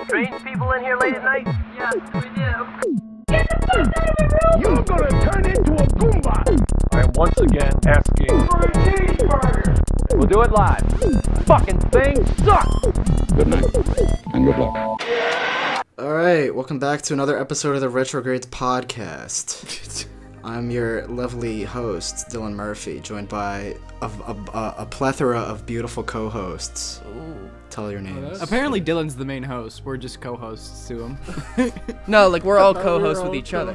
strange people in here late at night? Yes, we do. You're gonna turn into a Goomba! I am once again asking For a cheeseburger! We'll do it live. Fucking thing sucks! Good night, and good luck. Alright, welcome back to another episode of the Retrogrades podcast. I'm your lovely host, Dylan Murphy, joined by a plethora of beautiful co-hosts. Ooh. Tell your names. Apparently Dylan's the main host. We're just co-hosts to him. No, like we're all co-hosts with each other.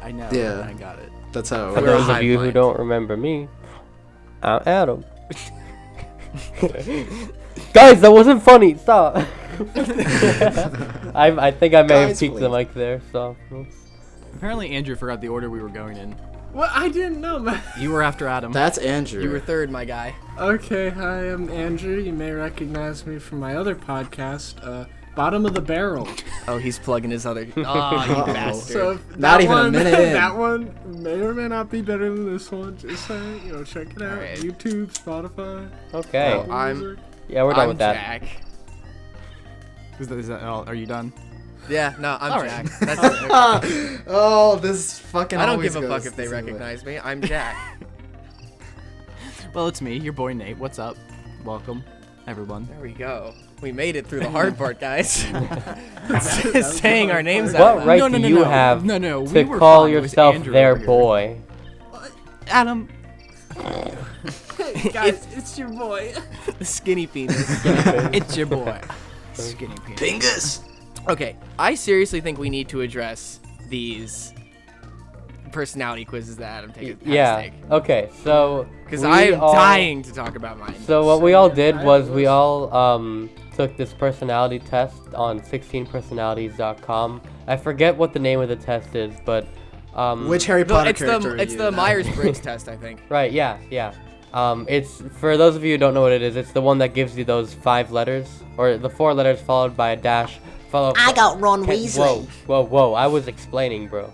I know. Yeah. I got it. That's how For it those works. of you who don't remember me, I'm Adam. Guys, that wasn't funny. Stop. I think I may have peeked the mic there. So. Apparently Andrew forgot the order we were going in. What? I didn't know, man. You were after Adam. That's Andrew. You were third, my guy. Okay, hi, I'm Andrew. You may recognize me from my other podcast, Bottom of the Barrel. Oh, he's plugging his other. Oh, you bastard. So if Not that even a one, minute in. That one may or may not be better than this one. Just saying, check it out. Alright. YouTube, Spotify. Okay. Oh, I'm Yeah, we're done I'm with that. Jack. Is that all? Are you done? Yeah, no, I'm All right. Jack. That's it. Oh, this fucking I don't always give a goes fuck if they the same way. recognize me. I'm Jack. Well, it's me, your boy Nate. What's up? Welcome, everyone. There we go. We made it through the hard part, guys. Saying our names out What loud. right No, do no, you no. have No, no, we to were call fine. It was yourself Andrew their over here. boy? Adam. Hey, guys, it's your boy. Skinny penis. It's your boy. Skinny penis. Pingus! Okay, I seriously think we need to address these personality quizzes that Adam takes. Yeah. Okay. So. Because we I'm all- dying to talk about mine. So what we all did was we all took this personality test on 16personalities.com. I forget what the name of the test is, but Which Harry Potter it's character the are you? Myers-Briggs test, I think. right, yeah. It's for those of you who don't know what it is. It's the one that gives you those 5 letters, or the 4 letters followed by a dash. I got Ron Weasley. Whoa! I was explaining, bro.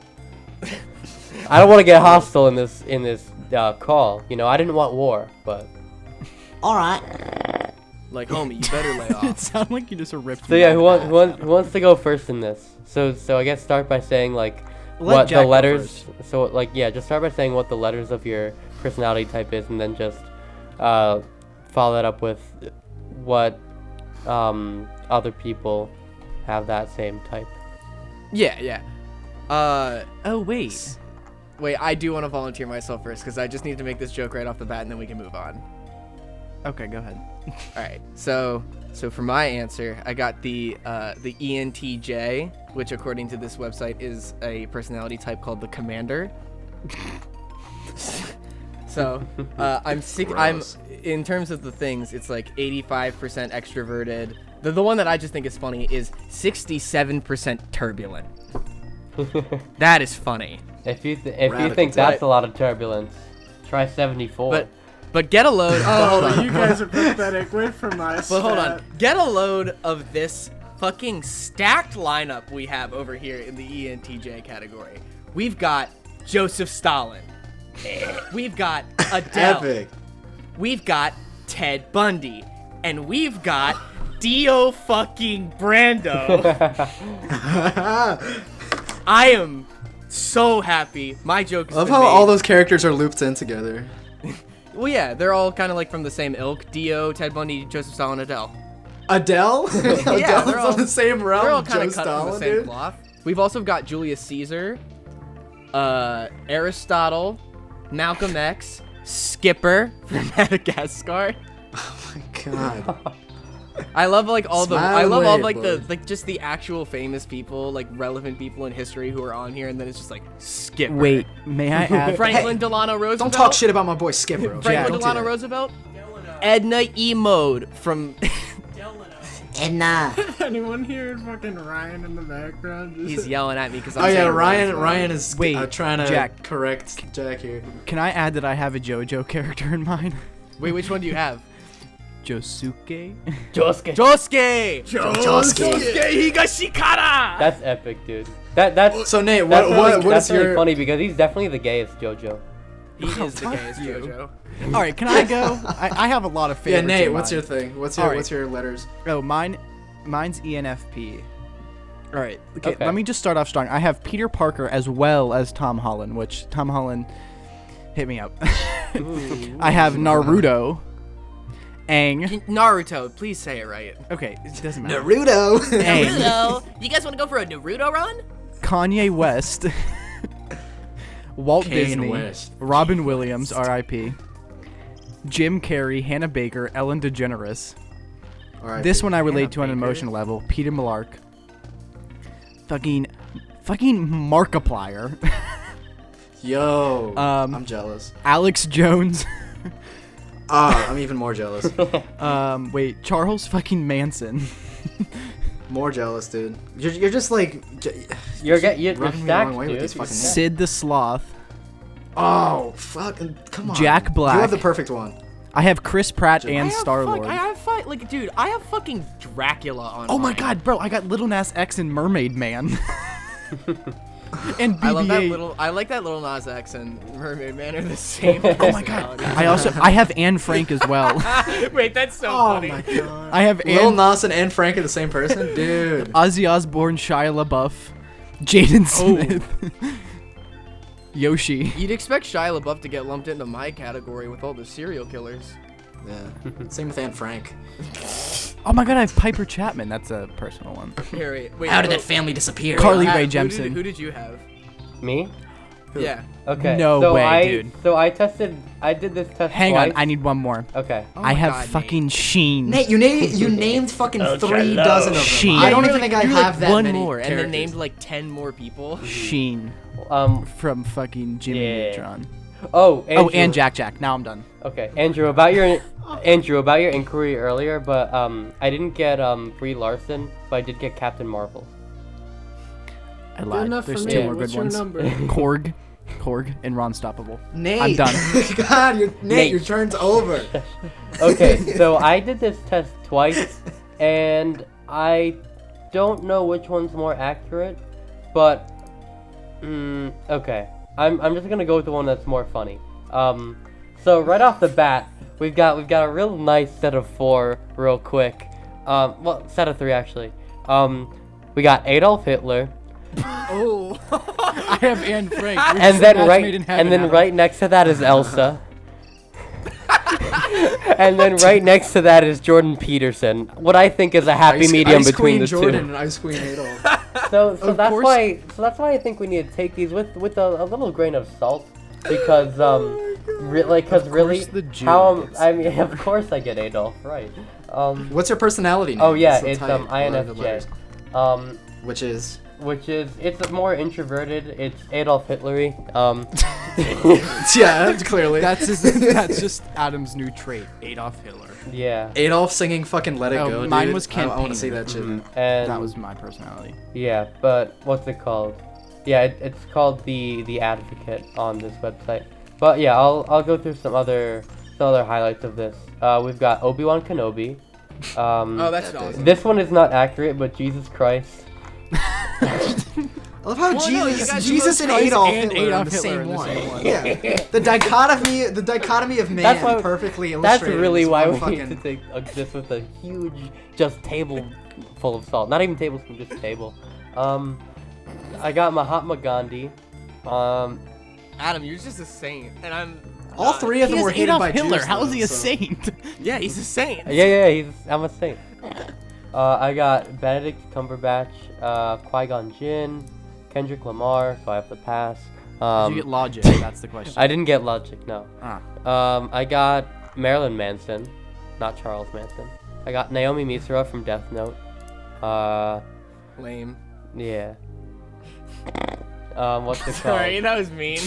I don't want to get hostile in this call. I didn't want war, but. All right. Like, homie, you better lay It off. sounded like you just ripped. So yeah, who wants to go first in this? So I guess start by saying like what Jack the go letters. So like just start by saying what the letters of your personality type is, and then just follow that up with what other people have that same type. Yeah. Oh wait. Wait, I do want to volunteer myself first because I just need to make this joke right off the bat, and then we can move on. Okay, go ahead. All right. So for my answer, I got the ENTJ, which according to this website is a personality type called the Commander. So I'm in terms of the things, it's like 85% extroverted. The one that I just think is funny is 67% turbulent. That is funny. If you Radical think type. that's a lot of turbulence, try 74. But get a load. but hold on. You guys are pathetic. Wait for my But hold on. Get a load of this fucking stacked lineup we have over here in the ENTJ category. We've got Joseph Stalin. We've got Adele. Epic. We've got Ted Bundy. And we've got Dio fucking Brando. I am so happy. My joke is I love how all those characters are looped in together. Well, yeah, they're all kind of like from the same ilk. Dio, Ted Bundy, Joseph Stalin, Adele. Adele? Adele's they're all- on the same realm. They're all Joe kind of cut from Stalin, the same dude. cloth. We've also got Julius Caesar, Aristotle, Malcolm X, Skipper from Madagascar. Oh my god. I love like all the Smile I love all away, like the boy. like just the actual famous people, like relevant people in history who are on here, and then it's just like Skipper. Wait, may I add? Franklin Delano Roosevelt. Don't talk shit about my boy Skipper. Okay? Franklin Don't do Delano that. Roosevelt. Edna E. Mode from. And Anyone hear fucking Ryan in the background? He's yelling at me because I'm Oh yeah, saying Ryan. wrong. Ryan is Wait, trying to Jack. correct Jack here. Can I add that I have a JoJo character in mind? Wait, which one do you have? Josuke. Josuke. Josuke! Josuke. Higashikara! That's epic, dude. That's So Nate, that's what that's is really your? funny because he's definitely the gayest JoJo. He is the gayest you. JoJo. All right, can I go? I have a lot of Yeah, favorites. Nate. in What's mind. your thing? What's All your right. what's your letters? Oh, mine's ENFP. All right. Okay, Okay. let me just start off strong. I have Peter Parker as well as Tom Holland, which Tom Holland hit me up. I have Naruto, Aang. Naruto, please say it right. Okay, it doesn't matter. Naruto. Aang, Naruto, you guys want to go for a Naruto run? Kanye West, Walt Kanye Disney, West. Robin Williams, R.I.P., Jim Carrey, Hannah Baker, Ellen DeGeneres. This one I relate to on an emotional level. Peter Millark. Fucking Markiplier. Yo, Um, I'm jealous. Alex Jones. I'm even more jealous. Wait, Charles fucking Manson. More jealous, dude. You're just like You're rubbing me the wrong stacked, way with dude. these fucking names. Sid the Sloth. Oh, fucking come on. Jack Black. You have the perfect one. I have Chris Pratt I and Star-Lord. I have dude, I have fucking Dracula on. Oh my mine. god, bro, I got Lil Nas X and Mermaid Man. And BB-8. I like that Little Nas X and Mermaid Man are the same. Oh my god. I have Anne Frank as well. Wait, that's so Oh funny. my god. I have Lil Anne, Nas and Anne Frank are the same person, dude. Ozzy Osbourne, Shia LaBeouf, Jaden Smith, Yoshi. You'd expect Shia LaBeouf to get lumped into my category with all the serial killers. Yeah. Same with Anne Frank. Oh my god, I have Piper Chapman. That's a personal one. Here, wait. How did that family disappear? Carly Rae Who Jepsen. did you have? Me? Yeah. Okay. No so way, dude. So I did this test Hang twice. on, I need one more. Okay. Oh I my have God, fucking Sheen. Nate, you named fucking 3 dozen of them. Sheen. I don't You're even like- think I you're like have that one many more, and then characters. named like 10 more people. Sheen from fucking Jimmy Yeah. Neutron. Oh, Andrew. Oh, and Jack. Now I'm done. Okay, Andrew, about your inquiry earlier, but I didn't get Brie Larson, but I did get Captain Marvel. I Good lied. enough There's for two me. more What's good your ones. number? Korg, and Ron Stoppable. Nate. I'm done. God, Nate, your turn's over. Okay, so I did this test twice, and I don't know which one's more accurate, but okay. I'm just gonna go with the one that's more funny. So right off the bat, we've got a real nice set of 4 real quick. Well, set of 3 actually. We got Adolf Hitler, Oh. I have Anne Frank. and then right next to that is Elsa. And then right next to that is Jordan Peterson. What I think is a happy medium Ice between Queen the Jordan two. and Ice Queen Adolf. So Of that's course. why I think we need to take these with a little grain of salt, because really the Jew gets I mean, of course I get Adolf right. What's your personality name? Oh yeah, What's it's the type? What are the letters? INFJ. Which is It's more introverted. It's Adolf Hitlery. yeah, clearly. That's just Adam's new trait, Adolf Hitler. Yeah. Adolf singing fucking Let It Oh, Go. mine dude. was I want to see campaign. that shit. Man. And That was my personality. yeah, but what's it called? Yeah, it's called the Advocate on this website. But yeah, I'll go through some other highlights of this. We've got Obi-Wan Kenobi. Oh, that's awesome. This one is not accurate, but Jesus Christ. I love how Well, no, you Jesus, guys Jesus both and Christ Adolf and Hitler are Adolf the Hitler same in the one. same one. Yeah, the dichotomy of man That's why- perfectly That's illustrated. really in this why one we need to take this with a huge just table full of salt. Not even tablespoon, just table. I got Mahatma Gandhi. Adam, you're just a saint, and I'm. All 3 of them were hated Adolf by Hitler. Jews. How is though, he a so- saint? Yeah, he's a saint. Yeah, I'm a saint. I got Benedict Cumberbatch, Qui-Gon Jinn, Kendrick Lamar, so I have to pass. Did you get logic? That's the question. I didn't get Logic, no. Ah. I got Marilyn Manson, not Charles Manson. I got Naomi Misra from Death Note. Lame. Yeah. What's it called? Sorry, that was mean.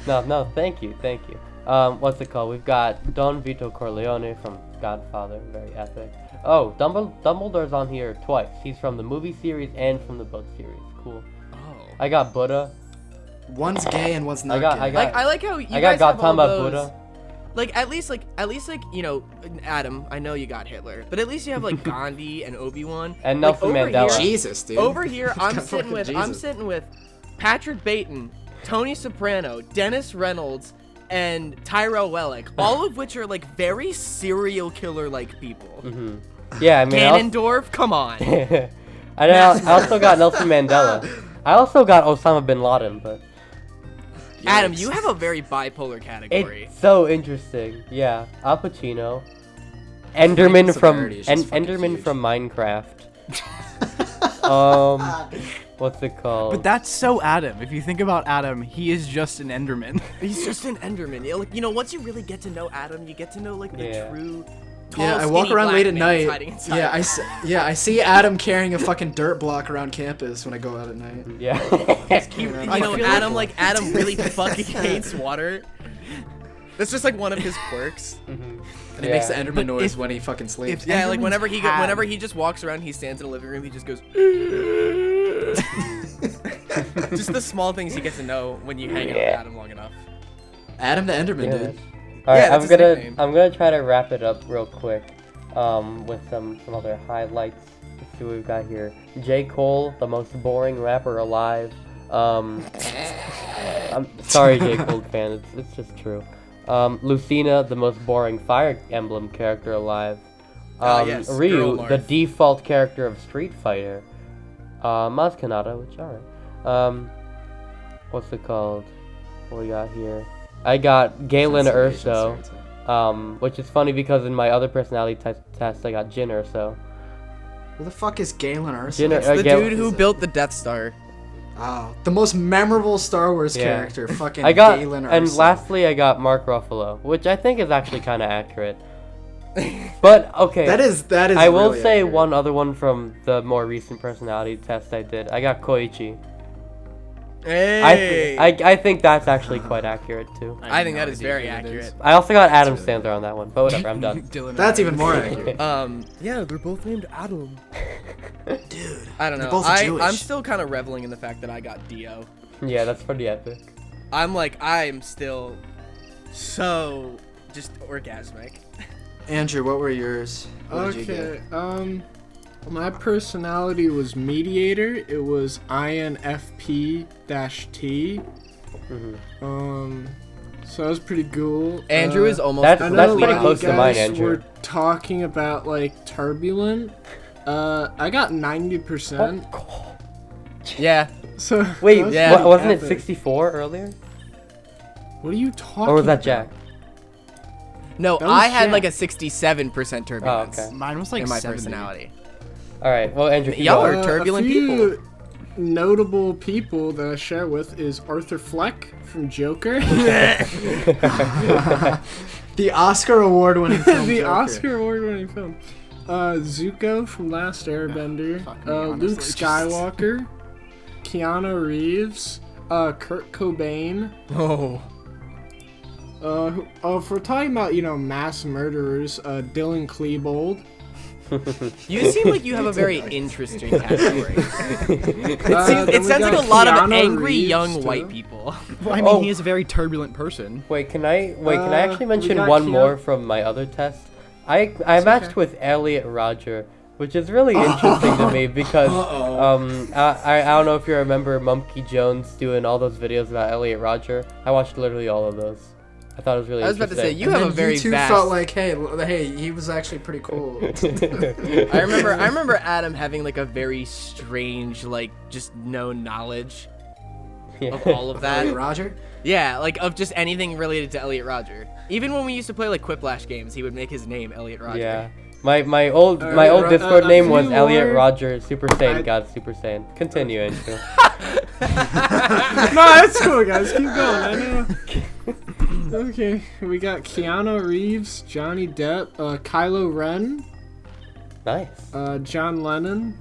No, thank you. What's it called? We've got Don Vito Corleone from Godfather, very epic. Oh, Dumbledore's on here twice. He's from the movie series and from the book series. Cool. Oh. I got Buddha. One's gay and one's not I got- gay. I got- I like how you I got guys have all Gautama those. Buddha. Like at least you know, Adam. I know you got Hitler, but at least you have like Gandhi and Obi-Wan And Like, Nelson over Mandela. here- Jesus, dude. Over here, I'm Got sitting fucking Jesus. with Patrick Bateman, Tony Soprano, Dennis Reynolds, and Tyrell Wellick, all of which are like very serial killer like people. Mm-hmm. Yeah, I mean, Ganondorf, come on. I also got Nelson Mandela. I also got Osama bin Laden, but Adam, you have a very bipolar category. it's so interesting. Yeah, Al Pacino, Enderman from Minecraft. What's it called? But that's so Adam. If you think about Adam, he is just an Enderman. He's just an Enderman. You know, once you really get to know Adam, you get to know like the true. Tall, Yeah, I walk around late at night. Yeah, I see Adam carrying a fucking dirt block around campus when I go out at night. Yeah. You know, Adam really fucking hates water. That's just like one of his quirks. And he makes the Enderman noise when he fucking sleeps. Yeah, like whenever he just walks around, he stands in the living room, he just goes. Just the small things you get to know when you hang out with Adam long enough. Adam the Enderman, dude. Alright, I'm gonna try to wrap it up real quick, with some other highlights. Let's see what we've got here. J. Cole, the most boring rapper alive. I'm sorry, J. Cole fan, it's just true. Lucina, the most boring Fire Emblem character alive. Yes, Ryu, Girl the Marth. default character of Street Fighter. Maz Kanata, which alright. What's it called? What we got here? I got Galen Urso, which is funny because in my other personality test I got Jin Urso. Who the fuck is Galen Urso? It's the dude who built the Death Star. Oh, the most memorable Star Wars character, fucking Galen Urso. And lastly I got Mark Ruffalo, which I think is actually kind of accurate. But okay, that is. I will really say accurate. one other one from the more recent personality test I did. I got Koichi. Hey. I think that's actually quite accurate too. I think that is very accurate. I also got Adam Sandler on that one, but whatever, I'm done. That's even more accurate. Yeah, they're both named Adam. Dude, I don't know. they're both Jewish. I'm still kind of reveling in the fact that I got Dio. Yeah, that's pretty epic. I'm still so just orgasmic. Andrew, what were yours? What did you get? My personality was mediator. It was INFP-T. So that was pretty cool. Andrew is almost. That's pretty like close to mine, guys Andrew. We're talking about like turbulent. I got 90%. Yeah. So wait, that was wasn't it epic. 64 earlier? What are you talking? Or was that about? Jack? No, That was I had Jack. like a 67% turbulence. Oh, okay. Mine was like in my 70. personality. All right. Well, Andrew, keep Y'all going. are turbulent a few people. Notable people that I share with is Arthur Fleck from Joker. The Oscar award-winning film. The Joker. Oscar award-winning film. Zuko from Last Airbender. Luke Skywalker. Keanu Reeves. Kurt Cobain. Oh. If we're talking about, mass murderers, Dylan Klebold. You seem like you have a very interesting category. It then we sounds like a got lot of Keanu angry Reeves, young too. white people. Well, I mean, he is a very turbulent person. Wait, can I actually mention got one Keanu- more from my other test? I matched with Elliot Rodger, which is really interesting to me because I don't know if you remember Mumkey Jones doing all those videos about Elliot Rodger. I watched literally all of those. I thought it was really I was about to say, interesting. you have a very you two vast... felt like, hey, he was actually pretty cool. I remember Adam having like a very strange, like just no knowledge of all of that. Roger? Yeah, like of just anything related to Elliot Rodger. Even when we used to play like Quiplash games, he would make his name Elliot Rodger. Yeah. My old Discord name was Elliot Rodger Super Saiyan God Super Saiyan. Continue, Andrew. No, that's cool, guys. Keep going. I know. Okay, we got Keanu Reeves, Johnny Depp, Kylo Ren, Nice. John Lennon.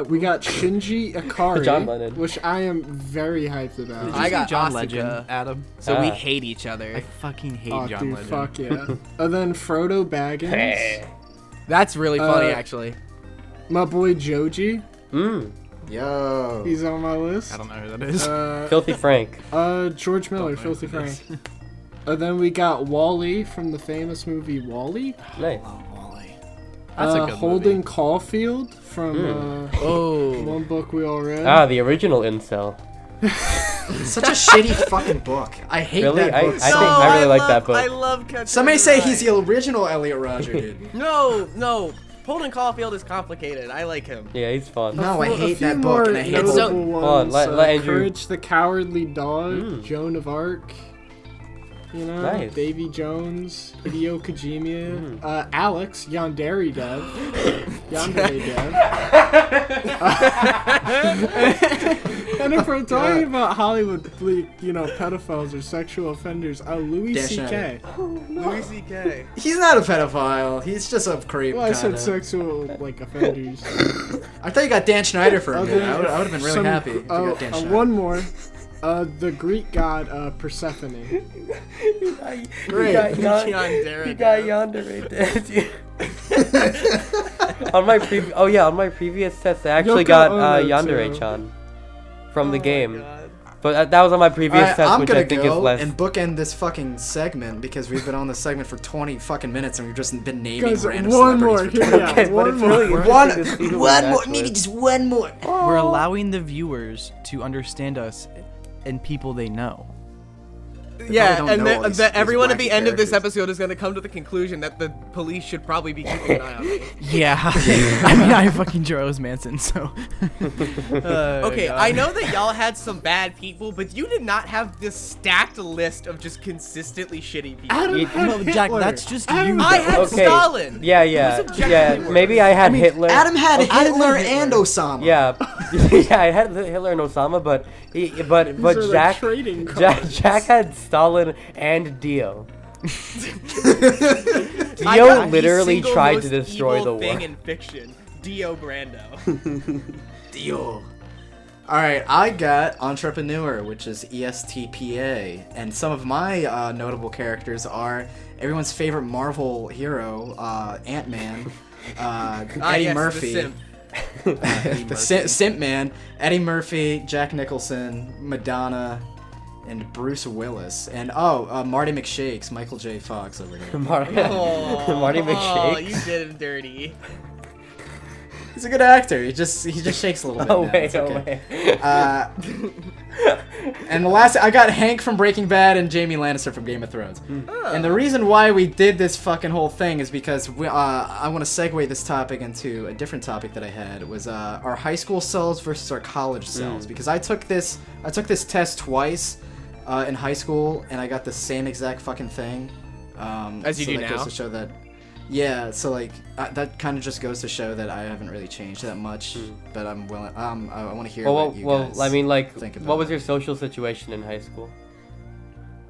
We got Shinji Ikari, John Lennon. which I am very hyped about. I got John Asuka, Legend, Adam. So we Ah. hate each other. I fucking hate Oh, John dude, Legend. fuck yeah. And then Frodo Baggins, That's really funny, actually. my boy Joji, Yo. he's on my list. I don't know who that is. Filthy Frank. George Miller, Filthy Frank. And then we got Wall-E from the famous movie Wall-E. Nice. That's a good Holden movie. Caulfield from Oh. one book we all read. Ah, the original incel. Such a shitty fucking book. I hate Really? that book. I really like that book. I love Catcher Somebody in the say Rye. he's the original Elliot Rodger, dude. No. Holden Caulfield is complicated. I like him. Yeah, he's fun. No, I A hate few that book, and I hate more so- notable Hold on, ones, let Andrew- Courage the Cowardly Dog, Joan of Arc, you know, Nice. Davy Jones, Hideo Kojima, Alex, Yandere Dev, Yandere Dev. And if we're talking about Hollywood, you know, pedophiles or sexual offenders, Louis Dan C.K. Louis C.K. He's not a pedophile. He's just a creep. Well, I said kinda. sexual, like, offenders. I thought you got Dan Schneider for a Oh, minute. then I would have been really some- happy if you got Dan Schneider. One more. The Greek god Persephone. Great. He got yandere dev. On my previous test, I actually Yoko got Ono, Yandere-chan from the game. God. But that was on my previous Alright, test, I'm which gonna I think is go less. and bookend this fucking segment because we've been on this segment for 20 fucking minutes and we've just been naming Guys, random one more. celebrities Here, for 20 yeah, Okay, but one it's more. really interesting to see who we One match more, maybe with. just one more. We're allowing the viewers to understand us and people they know. Yeah, don't and know all these everyone at wacky the end of this characters. episode is going to come to the conclusion that the police should probably be keeping an eye on me. Yeah. I mean, I fucking Charles Manson, so. Okay, I know that y'all had some bad people, but you did not have this stacked list of just consistently shitty people. Adam You- had No, Hitler. Jack, that's just Adam you. I though. had Okay. Stalin. Yeah. objectively worse. Maybe I had Hitler. Adam had Hitler Hitler. and Osama. Yeah, yeah, I had Hitler and Osama, but These are like Jack trading cards. Jack had Stalin and Dio. I Dio got the literally single tried most to destroy evil the thing war. in fiction, Dio Brando. Dio. Alright, I got Entrepreneur, which is ESTPA. And some of my notable characters are everyone's favorite Marvel hero, Ant-Man, Eddie yes, Murphy. the simp. Simp Man, Eddie Murphy, Jack Nicholson, Madonna, and Bruce Willis. And Marty McShakes, Michael J. Fox over here. Marty Oh, McShakes. you did him dirty. He's a good actor. He just shakes a little bit. Oh now. wait, It's okay. wait. And the last, I got Hank from Breaking Bad and Jamie Lannister from Game of Thrones. And the reason why we did this fucking whole thing is because I want to segue this topic into a different topic that I had. It was our high school selves versus our college selves. Because I took this test twice in high school, and I got the same exact fucking thing. As you so do that now? goes to show that. Yeah, so like that kind of just goes to show that I haven't really changed that much, but I'm willing. I want to hear what you guys I mean, like, think about what was it. your social situation in high school?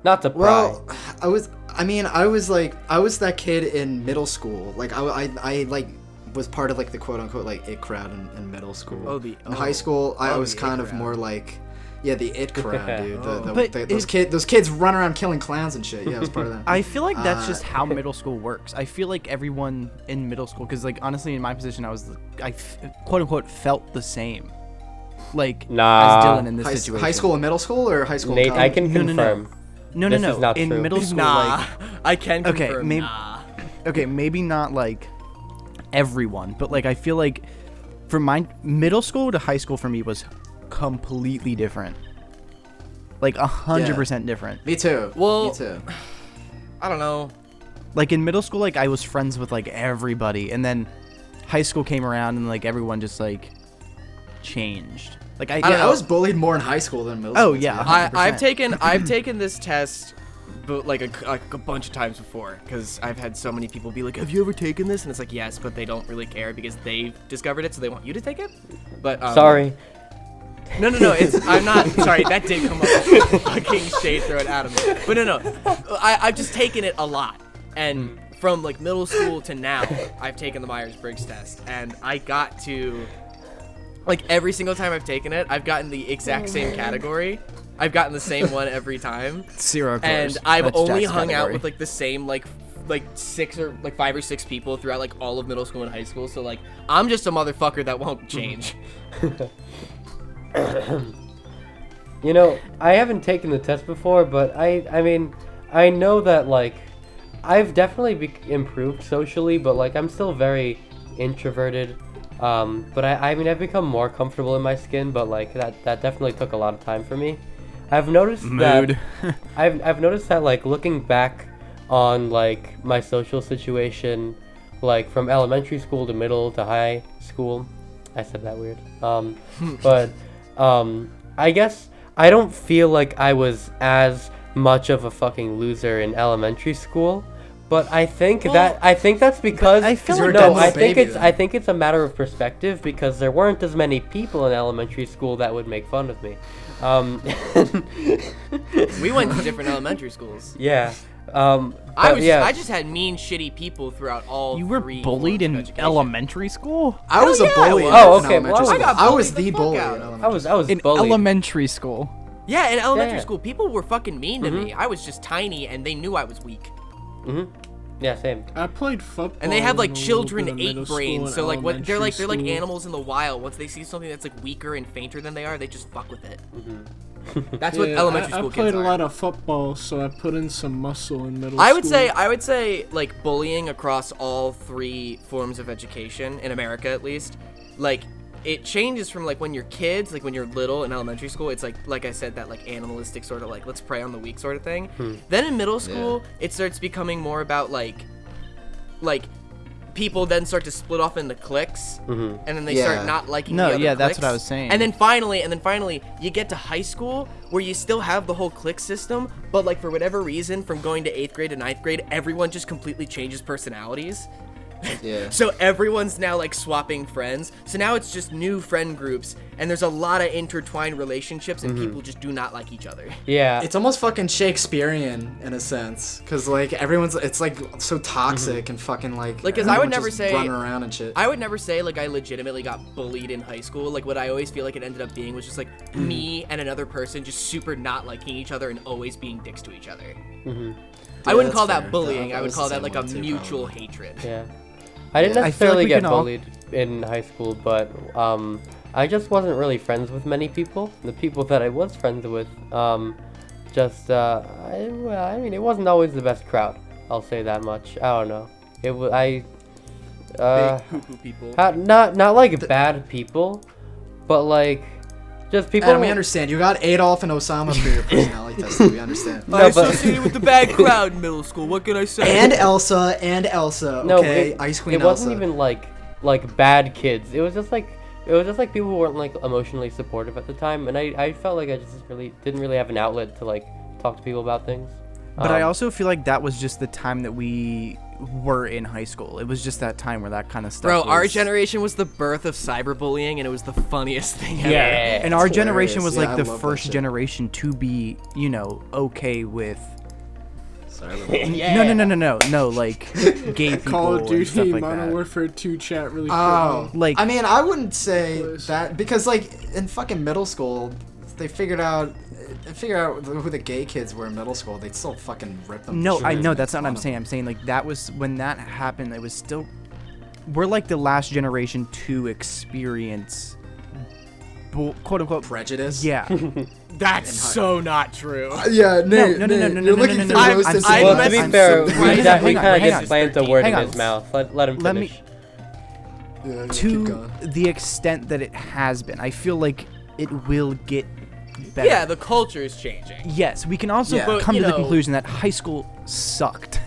Not to pry. Well, I was that kid in middle school. Like I like was part of like the quote unquote like it crowd in middle school. In high school, I was the kind it of crowd. more like. Yeah, the it crowd, dude. But Those kids run around killing clowns and shit. Yeah, I was part of that. I feel like that's just how middle school works. I feel like everyone in middle school, because like honestly, in my position, I quote unquote felt the same, like Nah. as Dylan in this situation. High school and middle school, or high school? Nate, and I college? can No, no, confirm. no. This is not in true. middle school, Nah, I can Okay, confirm. maybe- Nah. okay, maybe not like everyone, but like I feel like from my middle school to high school for me was completely different. Like 100% different. Me too. Well- me too. I don't know. Like in middle school, like I was friends with like everybody, and then high school came around and like everyone just like changed. Like I don't I know. was bullied more in high school than middle Oh, school. yeah. to be honest. I've taken this test, but like a bunch of times before, because I've had so many people be like, "Have you ever taken this?" And it's like, yes, but they don't really care because they've discovered it, so they want you to take it. But Sorry. No, I'm not sorry. That did come up fucking shade throw at Adam. But no. I've just taken it a lot, and from like middle school to now, I've taken the Myers-Briggs test, and I got to like every single time I've taken it, I've gotten the exact same category. I've gotten the same one every time, Zero. and I've only hung out with like the same like 5 or 6 people throughout like all of middle school and high school. So like I'm just a motherfucker that won't change. You know, I haven't taken the test before, but I mean, I know that like I've definitely improved socially, but like I'm still very introverted. But I mean, I've become more comfortable in my skin, but like that definitely took a lot of time for me. I've noticed that I've noticed that like looking back on like my social situation, like from elementary school to middle to high school. I said that weird. But I guess I don't feel like I was as much of a fucking loser in elementary school. But I think that's because I feel like no, I think it's a matter of perspective, because there weren't as many people in elementary school that would make fun of me. We went to different elementary schools. Yeah. I just had mean, shitty people throughout all. You were three bullied forms of in education. elementary school? I was a bully. Oh, in okay, elementary well, school. I got I was bullied the the bully. fuck out. In I was In bullied. elementary school. Yeah, in elementary Yeah. school, people were fucking mean to me. I was just tiny, and they knew I was weak. Yeah, same. I played football. And they have like in a little children bit of middle 8 school brains, and so like what they're like elementary animals in the wild. Once they see something that's like weaker and fainter than they are, they just fuck with it. That's what Yeah, elementary I school played kids a are. lot of football, so I put in some muscle in middle I school. would say like bullying across all 3 forms of education in America, at least. Like it changes from like when you're kids, like when you're little in elementary school, it's like I said, that like animalistic sort of like let's prey on the weak sort of thing. Then in middle school, it starts becoming more about like people then start to split off into cliques, and then they start not liking the No, other yeah, that's cliques. what I was saying. And then finally, you get to high school where you still have the whole clique system, but like for whatever reason, from going to 8th grade to 9th grade, everyone just completely changes personalities. Yeah. So everyone's now like swapping friends. So now it's just new friend groups, and there's a lot of intertwined relationships, and people just do not like each other. Yeah. It's almost fucking Shakespearean in a sense, cause like it's like so toxic and fucking like. Cause I would everyone's never just say running around and shit. I would never say like I legitimately got bullied in high school. Like what I always feel like it ended up being was just like me and another person just super not liking each other and always being dicks to each other. I wouldn't that's call fair. that bullying. That I would was call the that same like a one too, mutual probably. hatred. Yeah. I didn't Yeah. I feel like necessarily we get can all- bullied in high school, but I just wasn't really friends with many people. The people that I was friends with, I mean, it wasn't always the best crowd. I'll say that much. I don't know. It was Big poo-poo people. not like bad people, but like just people. And we understand. You got Adolf and Osama for your personality test. We understand. No, I but- associated with the bad crowd in middle school. What can I say? And Elsa. No, Okay, Ice Queen it wasn't Elsa. even like bad kids. It was just like people who weren't like emotionally supportive at the time, and I felt like I just didn't really have an outlet to like talk to people about things. But I also feel like that was just the time that we were in high school. It was just that time where that kind of stuff Bro, was... our generation was the birth of cyberbullying, and it was the funniest thing ever. Yeah. And our It's generation was hilarious. like Yeah, I the love that first shit. generation to be, you know, okay with... Yeah. No, like gay people Call of and stuff Duty like Modern that. Warfare 2 chat really quick. Oh, Like- I mean, I wouldn't say Please. that because like in fucking middle school, they figured out who the gay kids were in middle school. They'd still fucking rip them. to No, shreds I and know make that's not what fun I'm of saying. I'm saying like that was when that happened. It was still we're like the last generation to experience quote unquote prejudice. Yeah. That's so not true. Yeah, No, you're looking for I'm- roast and I'm- Well, I'm to be I'm fair, so- he hang kind on, of hang just on. planted a word Hang in on. his mouth. Let him Let me- finish. To the extent that it has been, I feel like it will get better. Yeah, the culture is changing. Yes, we can also Yeah. But, come you to the know- conclusion that high school sucked.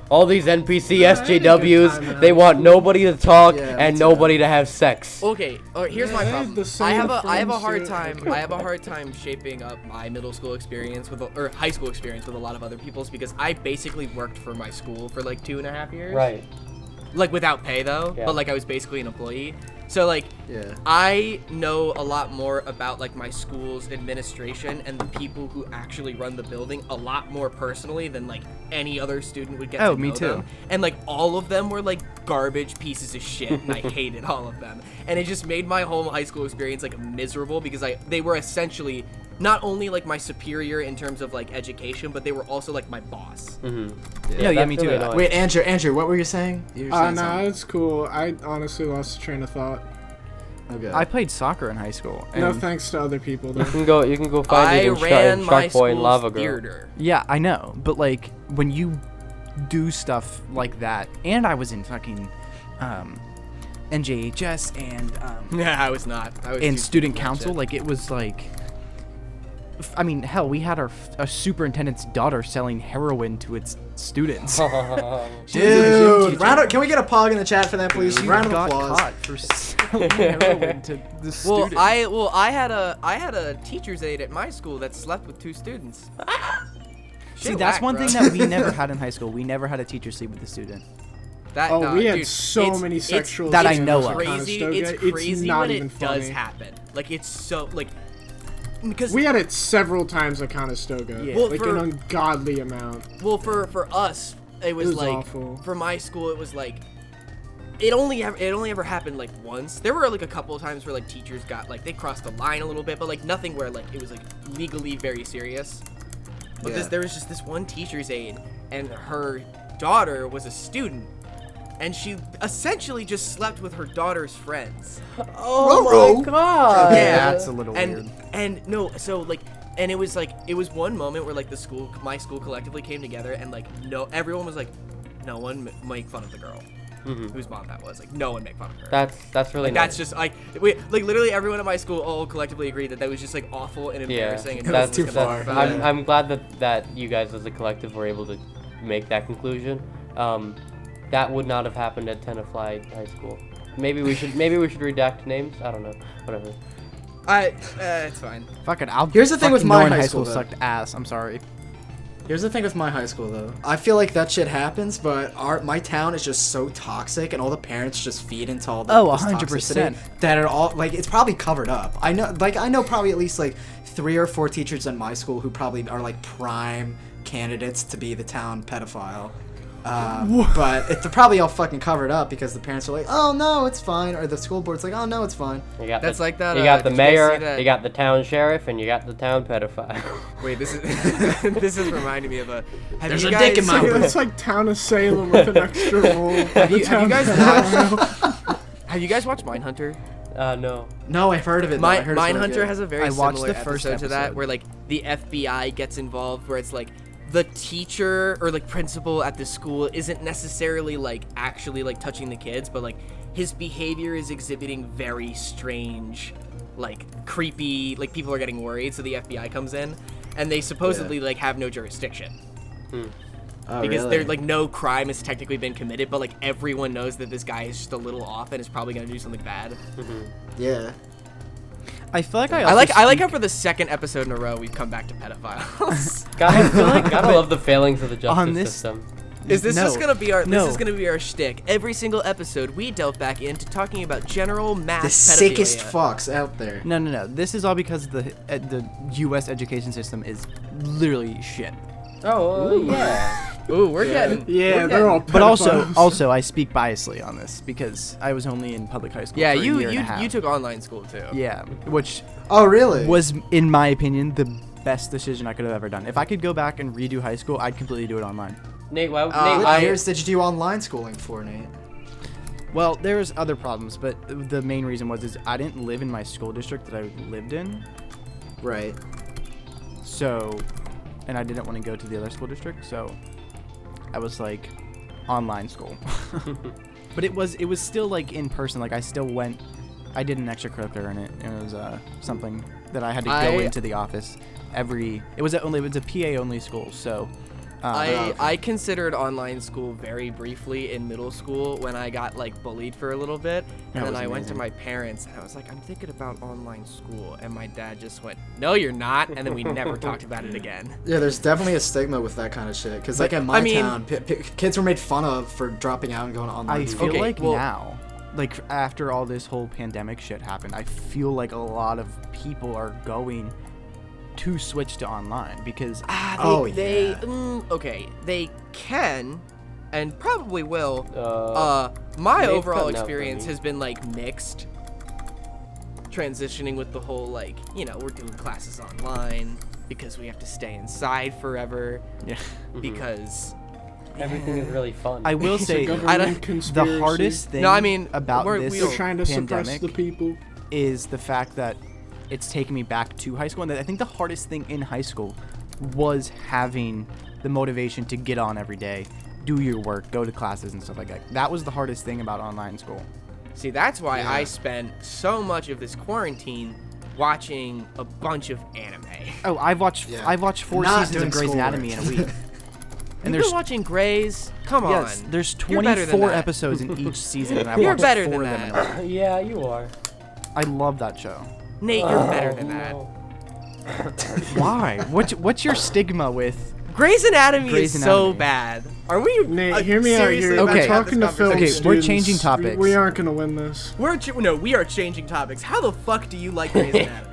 All these NPC I had a good time SJWs, in they high want school. nobody to talk Yeah, me and too. nobody to have sex. Okay, here's my Yeah, problem. the same I have a friends hard do. time. I have a hard time shaping up my middle school experience or high school experience with a lot of other people's because I basically worked for my school for like 2.5 years. Right. Like without pay though, Yeah. but like I was basically an employee. So like Yeah. I know a lot more about like my school's administration and the people who actually run the building a lot more personally than like any other student would get Oh, to me know too. them. And like all of them were like garbage pieces of shit and I hated all of them. And it just made my whole high school experience like miserable because they were essentially not only like my superior in terms of like education, but they were also like my boss. No, yeah, me that's too. really annoying. Wait, Andrew, what were you saying? You were saying Nah, something. it's cool. I honestly lost the train of thought. Okay. I played soccer in high school. No and- thanks to other people though. You can go find I it in ran my Shark Boy and school's Lava Girl. theater. Yeah, I know, but like when you do stuff like that, and I was in fucking NJHS and Yeah, I was not. I was and too student stupid for that council, shit. like it was like I mean, hell, we had a superintendent's daughter selling heroin to its students. Dude, can we get a pog in the chat for that, please? She Round of got applause. caught for selling heroin to the students. I had a teacher's aide at my school that slept with 2 students. See, that's one thing that we never had in high school. We never had a teacher sleep with a student. We had so many sexual that I know of. It's crazy not when even it funny. does happen. Like, it's so, like, because we had it several times at Conestoga. Yeah. Well, like an ungodly amount. Well, for us, it was like, awful. For my school, it was like, it only ever happened like once. There were like a couple of times where like teachers got like, they crossed the line a little bit, but like nothing where like it was like legally very serious. But there was just this one teacher's aide, and her daughter was a student, and she essentially just slept with her daughter's friends. Oh my god. Yeah, that's a little weird. And no, so like, and it was one moment where like my school collectively came together, and like everyone was like, no one make fun of the girl. Whose mom that was. Like, no one make fun of her. That's really nice. That's just like literally everyone at my school all collectively agreed that was just like awful and embarrassing. Yeah, and that's too far. I'm glad that you guys as a collective were able to make that conclusion. That would not have happened at Tenafly High School. Maybe we should redact names. I don't know. Whatever. It's fine. Fuck it. Here's the thing with my high school, sucked ass. I'm sorry. Here's the thing with my high school, though. I feel like that shit happens, but my town is just so toxic, and all the parents just feed into all the this 100%. toxicity that it all like it's probably covered up. I know probably at least like 3 or 4 teachers in my school who probably are like prime candidates to be the town pedophile. But they're probably all fucking covered up because the parents are like, oh no, it's fine, or the school board's like, oh no, it's fine. You got That's like that. You got the mayor, you got the town sheriff, and you got the town pedophile. Wait, this is this is reminding me of a. There's a dick in my mouth. It's like Town of Salem with an extra role. Have you guys watched Mindhunter? No. No, I've heard of it. Mindhunter has a very I watched similar the first episode to that, episode. where like the FBI gets involved, where it's like the teacher or like principal at the school isn't necessarily like actually like touching the kids, but like his behavior is exhibiting very strange, like creepy, like people are getting worried, so the FBI comes in, and they supposedly like have no jurisdiction. Oh, Because really? there's like no crime has technically been committed, but like everyone knows that this guy is just a little off and is probably gonna do something bad. Yeah. I feel like I like how for the second episode in a row we've come back to pedophiles. Gotta love the failings of the justice system. Is this just gonna be our? No. This is gonna be our shtick. Every single episode, we delve back into talking about general mass The pedophilia. sickest fucks out there. No. This is all because the U.S. education system is literally shit. Oh, yeah. Ooh, we're getting. Yeah, they're all pedophiles. But also, I speak biasly on this because I was only in public high school. Yeah, for a year and a you half. took online school too. Yeah, which Oh, really? was, in my opinion, the best decision I could have ever done. If I could go back and redo high school, I'd completely do it online. Nate, What years did you do online schooling for, Nate? Well, there's other problems, but the main reason is I didn't live in my school district that I lived in. Right. So, and I didn't want to go to the other school district, so I was like online school. But it was still like in person. Like I still went. I did an extracurricular in it. It was something that I had to go into the office every. It was a PA only school, so. I considered online school very briefly in middle school when I got like bullied for a little bit, and then I went to my parents and I was like, I'm thinking about online school, and my dad just went, no, you're not, and then we never talked about it again. Yeah, there's definitely a stigma with that kind of shit. Because like in my town, kids were made fun of for dropping out and going online. I feel Okay, like well- now, like after all this whole pandemic shit happened, I feel like a lot of people are going to switch to online because they can and probably will. My Nate's overall cutting out for experience me. has been like mixed, transitioning with the whole like, you know, we're doing classes online because we have to stay inside forever. Yeah. Because Everything is really fun. I will say government the conspiracy. hardest thing No, I mean, about this They're trying to suppress pandemic the people. is the fact that it's taken me back to high school, and I think the hardest thing in high school was having the motivation to get on every day, do your work, go to classes and stuff like that. That was the hardest thing about online school. See, that's why I spent so much of this quarantine watching a bunch of anime. Oh, I've watched 4 Not seasons doing of Grey's schoolwork. Anatomy in a week. And you've been watching Grey's? Come on. Yes, there's You're better than 24 that. episodes in each season, and I've You're watched better 4 than of them in that. a week. Yeah, you are. I love that show. Nate, you're better than that. Why? What's your stigma with? Grey's Anatomy Grey's is so Anatomy. bad. Are we Nate, hear me out seriously here. about Okay. to have Talking this to film conversation? Okay, we're students, changing topics. We aren't gonna win this. We are changing topics. How the fuck do you like Grey's Anatomy?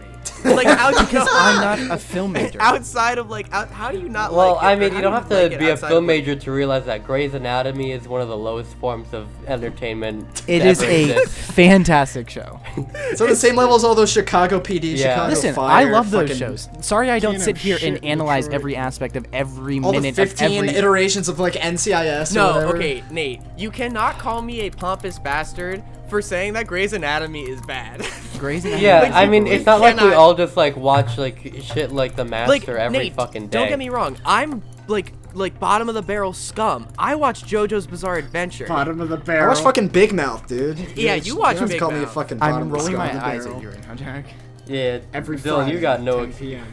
Like, how do you Because I'm not a film major. outside of like, how do you not Well, like it? I Or mean, how you do don't have like to it be a outside film of, like- major to realize that Grey's Anatomy is one of the lowest forms of entertainment. It to is ever a exist. fantastic show. It's on the same level as all those Chicago PD, Yeah. Chicago Listen, Fire, I love those fucking- shows. Sorry I don't Can't sit have here shit and in analyze Detroit. every aspect of every All the minute 15 of every... iterations of like NCIS or No, whatever. okay, Nate, you cannot call me a pompous bastard for saying that Grey's Anatomy is bad. Grey's Anatomy. Yeah, Like, I mean, you it's not like we cannot- all just like watch like shit like The Master Like, every Nate, fucking day. don't get me wrong. I'm like bottom of the barrel scum. I watch JoJo's Bizarre Adventure. Bottom of the I barrel. watch fucking Big Mouth, dude. Yeah, you watch don't have to Big call me a Mouth. fucking bottom I'm rolling of my the eyes barrel. at you right now, Jack. Yeah, Every Dylan, Friday you got at no. 10 p.m.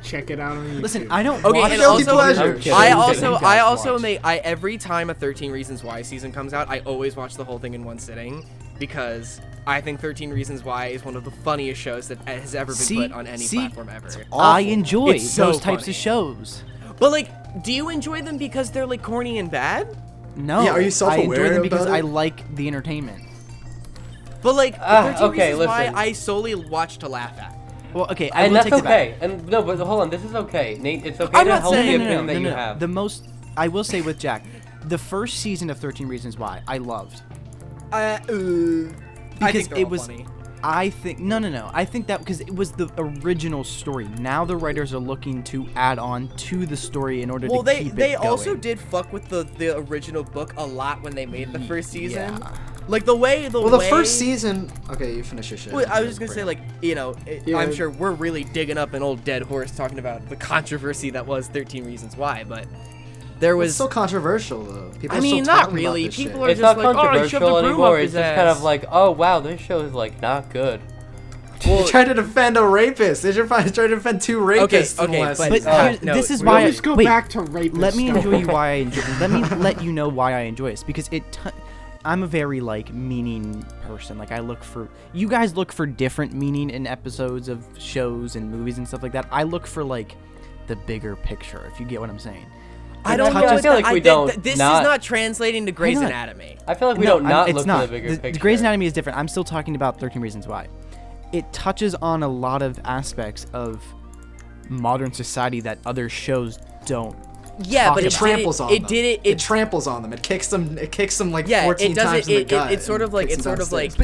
Check it out on YouTube. Listen, I don't Okay, watch and guilty also, pleasure. I'm kidding. I I'm also, kidding. I also make, every time a 13 Reasons Why season comes out, I always watch the whole thing in one sitting because I think 13 Reasons Why is one of the funniest shows that has ever been put on any platform ever. I enjoy It's so those types funny. of shows. But like, do you enjoy them because they're like corny and bad? No. Yeah, are you I enjoy self-aware them because about it? I like the entertainment. But like, Ah, 13 okay, Reasons Why listen. I solely watch to laugh at. Well, okay, I And will that's take it back. okay. And no, but hold on, this is okay, Nate. It's okay I'm to not hold the saying- opinion that you have. The most, I will say with Jack, the first season of 13 Reasons Why, I loved. I Because think they're it all was, funny. I think, no. I think that because it was the original story. Now the writers are looking to add on to the story in order Well, to keep they it going. also did fuck with the original book a lot when they made the first season. Yeah. Like the way Well, the first season. Okay, you finish your shit. Well, I was just gonna say, like, you know, Yeah. I'm sure we're really digging up an old dead horse talking about the controversy that was 13 Reasons Why, but there It's was. so controversial though. People I are mean, still not talking really. About this People shit. are It's just not like, oh, he shoved the controversial broom anymore. up It's his just kind ass. of like, oh wow, this show is like not good. You're trying to defend a rapist. They're trying to defend 2 rapists. in the okay, last but- season. But no, this is we why. Let's go wait, back to rapist let me stuff. enjoy you why I enjoy. Let me let you know why I enjoy this because I'm a very like meaning person. Like I look for. You guys look for different meaning in episodes of shows and movies and stuff like that. I look for like the bigger picture. If you get what I'm saying. I don't know. I what feel that- like we I- don't This not- is not translating to Grey's on. Anatomy. I feel like we No, don't not it's look not. for the bigger picture. Grey's Anatomy is different. I'm still talking about 13 Reasons Why. It touches on a lot of aspects of modern society that other shows don't. Yeah, but it tramples on them. It did it. It tramples on them. It kicks them. It kicks them like Yeah, 14 it does times it. in the gut. It's sort of and like kicks them downstairs.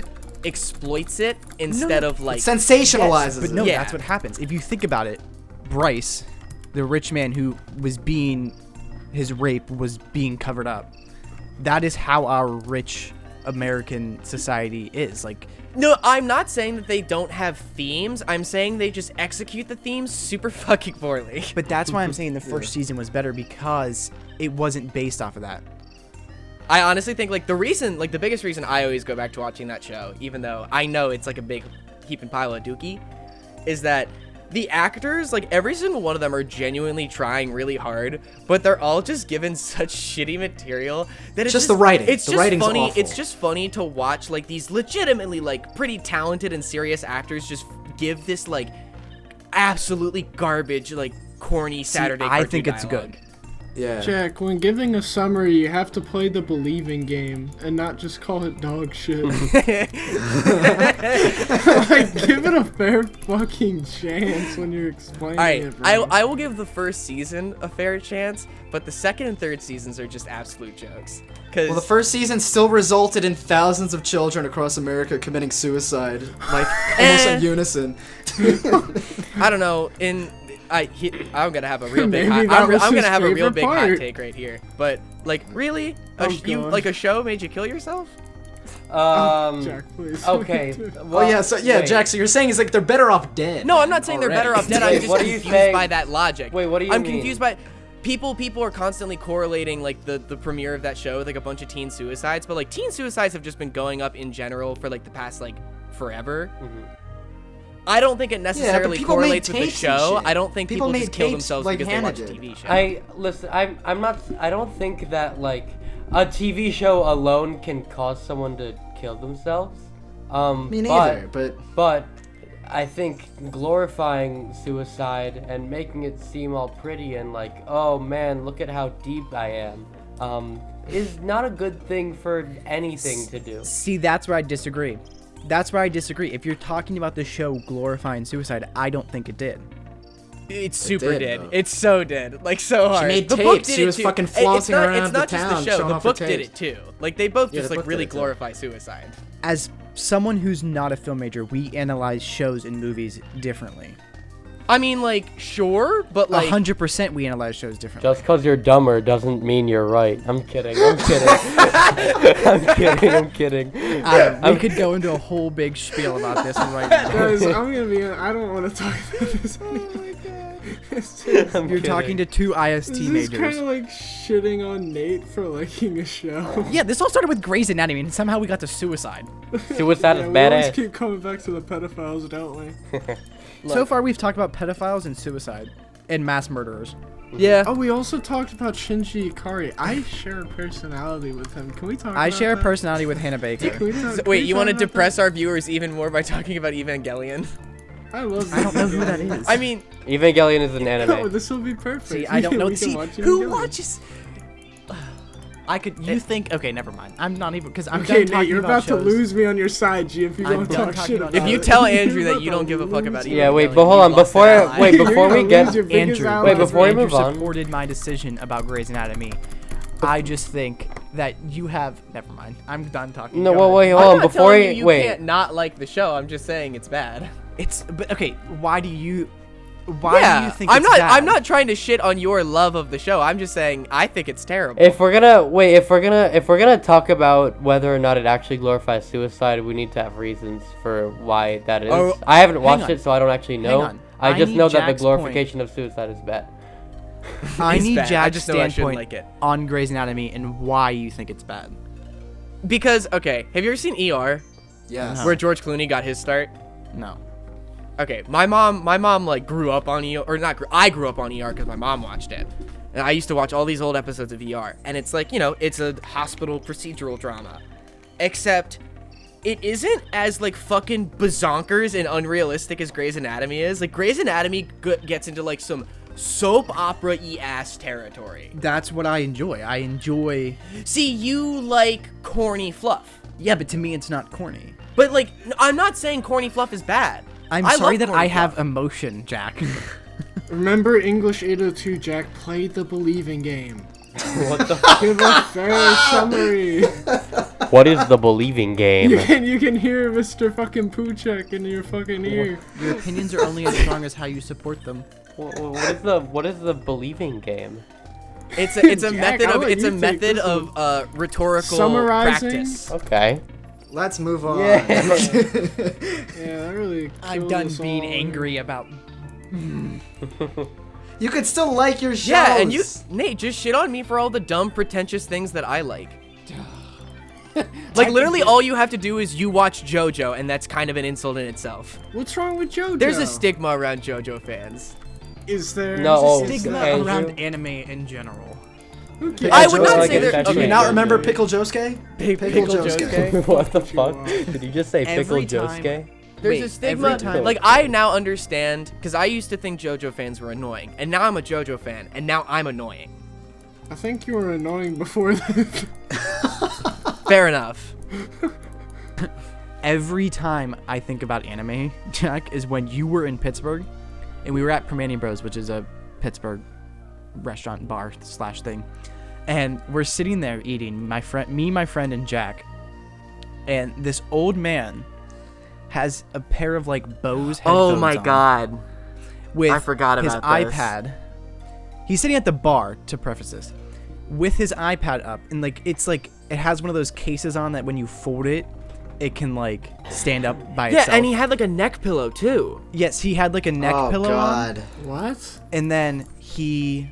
exploits it instead of like It sensationalizes But it. no, Yeah. that's what happens. If you think about it, Bryce, the rich man who was his rape was being covered up. That is how our rich American society is. Like, No, I'm not saying that they don't have themes. I'm saying they just execute the themes super fucking poorly. but that's why I'm saying the first season was better because it wasn't based off of that. I honestly think like the biggest reason I always go back to watching that show, even though I know it's like a big heaping pile of dookie, is that the actors, like every single one of them are genuinely trying really hard, but they're all just given such shitty material that it's Just the writing. It's The just writing's funny. awful. It's just funny to watch like these legitimately like pretty talented and serious actors just give this like absolutely garbage like corny Saturday. I cartoon think it's dialogue. good. Yeah. Jack, when giving a summary, you have to play the believing game and not just call it dog shit. Like, give it a fair fucking chance when you're explaining All right, it, bro. I will give the first season a fair chance, but the second and third seasons are just absolute jokes. Cause Well, the first season still resulted in thousands of children across America committing suicide, like almost in unison. I don't know. I'm gonna have a real big. Maybe Hot, that I'm was gonna his have a real favorite big hot part. take right here. But like, really, Oh, God. like a show made you kill yourself? Jack, please. Okay. Well, yeah, so yeah, wait. Jack. So you're saying it's like they're better off dead. No, I'm not saying they're already. better off dead. I'm just What are you confused saying? by that logic. Wait, what do you I'm mean? confused by. People are constantly correlating like the premiere of that show with like a bunch of teen suicides, but like teen suicides have just been going up in general for like the past like forever. I don't think it necessarily people made correlates with the tapes and show. shit. I don't think people made just kill tapes themselves like because they Hannah watch a did. TV show. I don't think that like a TV show alone can cause someone to kill themselves. Me neither, but I think glorifying suicide and making it seem all pretty and like, oh man, look at how deep I am, is not a good thing for anything to do. See, that's where I disagree. If you're talking about the show glorifying suicide, I don't think it did. It super did, did. though. It so did. Like, so hard. made The book tapes. did She it was too. fucking It's flaunting not- around It's not the just town, the show. showing The off her book did tapes. it too. Like, they both Yeah, just the like book really did it too. glorify suicide. As someone who's not a film major, we analyze shows and movies differently. I mean, like, sure, but like 100% we analyze shows differently. Just because you're dumber doesn't mean you're right. I'm kidding. I'm kidding. We could go into a whole big spiel about this right now. Guys, I'm gonna be. I don't want to talk about this anymore. It's just, I'm You're kidding. talking to two IST this is majors. kind of like shitting on Nate for liking a show. Yeah, this all started with Grey's Anatomy, and somehow we got to suicide. Suicide is We always badass. keep coming back to the pedophiles, don't we? So far, we've talked about pedophiles and suicide and mass murderers. yeah. Oh, we also talked about Shinji Ikari. I share a personality with him. Can we talk about I share a that? personality with Hannah Baker. Can we talk- can Wait, we you talk want to about depress our viewers even more by talking about Evangelion? that? I love I don't know who that is. I mean, Evangelion is an Oh, anime. this will be perfect. See, I don't know. We can See, watch who Evangelion. watches? I could. You think? Okay, never mind. I'm not even because I'm Okay, done talking Nate, you're about to shows. lose me on your side, G, if you I'm don't done talk talking shit about about if you it. tell Andrew You're that you about don't to give a fuck about lose Evangelion, Yeah, wait, you but hold on. lost Before that ally. wait, You're before gonna we get lose your biggest Andrew, ally. Wait, before we Andrew move on. supported my decision about Grey's Anatomy. I just think that you have. Never mind. I'm done talking. No, Go well, ahead. wait, I'm hold on. not Before telling we you wait. can't not like the show. I'm just saying it's bad. It's but okay. Why do you? Why yeah, do you think I'm it's not. bad? I'm not trying to shit on your love of the show. I'm just saying I think it's terrible. If we're gonna talk about whether or not it actually glorifies suicide, we need to have reasons for why that is. Oh, I haven't hang watched on. it, so I don't actually know. on. I I just need know that the Jack's glorification of suicide is bad. I It's need bad. I Jack's just know I shouldn't standpoint like it. on Grey's Anatomy and why you think it's bad. Because okay, have you ever seen ER, Yes. where George Clooney got his start? No. Okay, my mom like grew up on ER, or not. I grew up on ER because my mom watched it, and I used to watch all these old episodes of ER, and it's like, you know, it's a hospital procedural drama, except it isn't as like fucking bazonkers and unrealistic as Grey's Anatomy is. Like Grey's Anatomy gets into like some soap opera-y ass territory. That's what I enjoy. I enjoy. See, you like corny fluff, Yeah, but to me, it's not corny. but like I'm not saying corny fluff is bad. I'm I sorry love that corny I have fluff. emotion, Jack. Remember English 802, Jack played the believing game. What the? Give a fair summary. What is the believing game? You can hear Mr. fucking Poochek in your fucking ear. Your opinions are only as strong as how you support them. What is the believing game? It's a Jack, method I'll of let it's a you take method this of rhetorical Summarizing? practice. Okay. Let's move on. Yeah, that really. I'm killed done us being all. angry about. You could still like your shows. Yeah, and Nate, just shit on me for all the dumb, pretentious things that I like. Like, literally all you have to do is you watch JoJo, and that's kind of an insult in itself. What's wrong with JoJo? There's a stigma around JoJo fans. Is there? No, Is there- Stigma Andrew? around anime in general. Who cares? I would not Like say a there. statue. Do you Okay, not remember Pickle Josuke? Pickle Josuke. Josuke. What the you fuck? up. Did you just say pickle Every time- Josuke? There's Wait, a stigma. every time- Like, I now understand, because I used to think JoJo fans were annoying, and now I'm a JoJo fan, and now I'm annoying. I think you were annoying before that. Fair enough. Every time I think about anime, Jack, is when you were in Pittsburgh, and we were at Permani Bros, which is a Pittsburgh restaurant bar / thing, and we're sitting there eating. My friend, and Jack, and this old man has a pair of like Bose headphones Oh my on god. with I forgot his about this. iPad. He's sitting at the bar, to preface this, with his iPad up, and like it has one of those cases on that when you fold it, it can like stand up by Yeah, itself. and he had like a neck pillow too. Yes, he had like a neck Oh pillow God. What? on, and then he.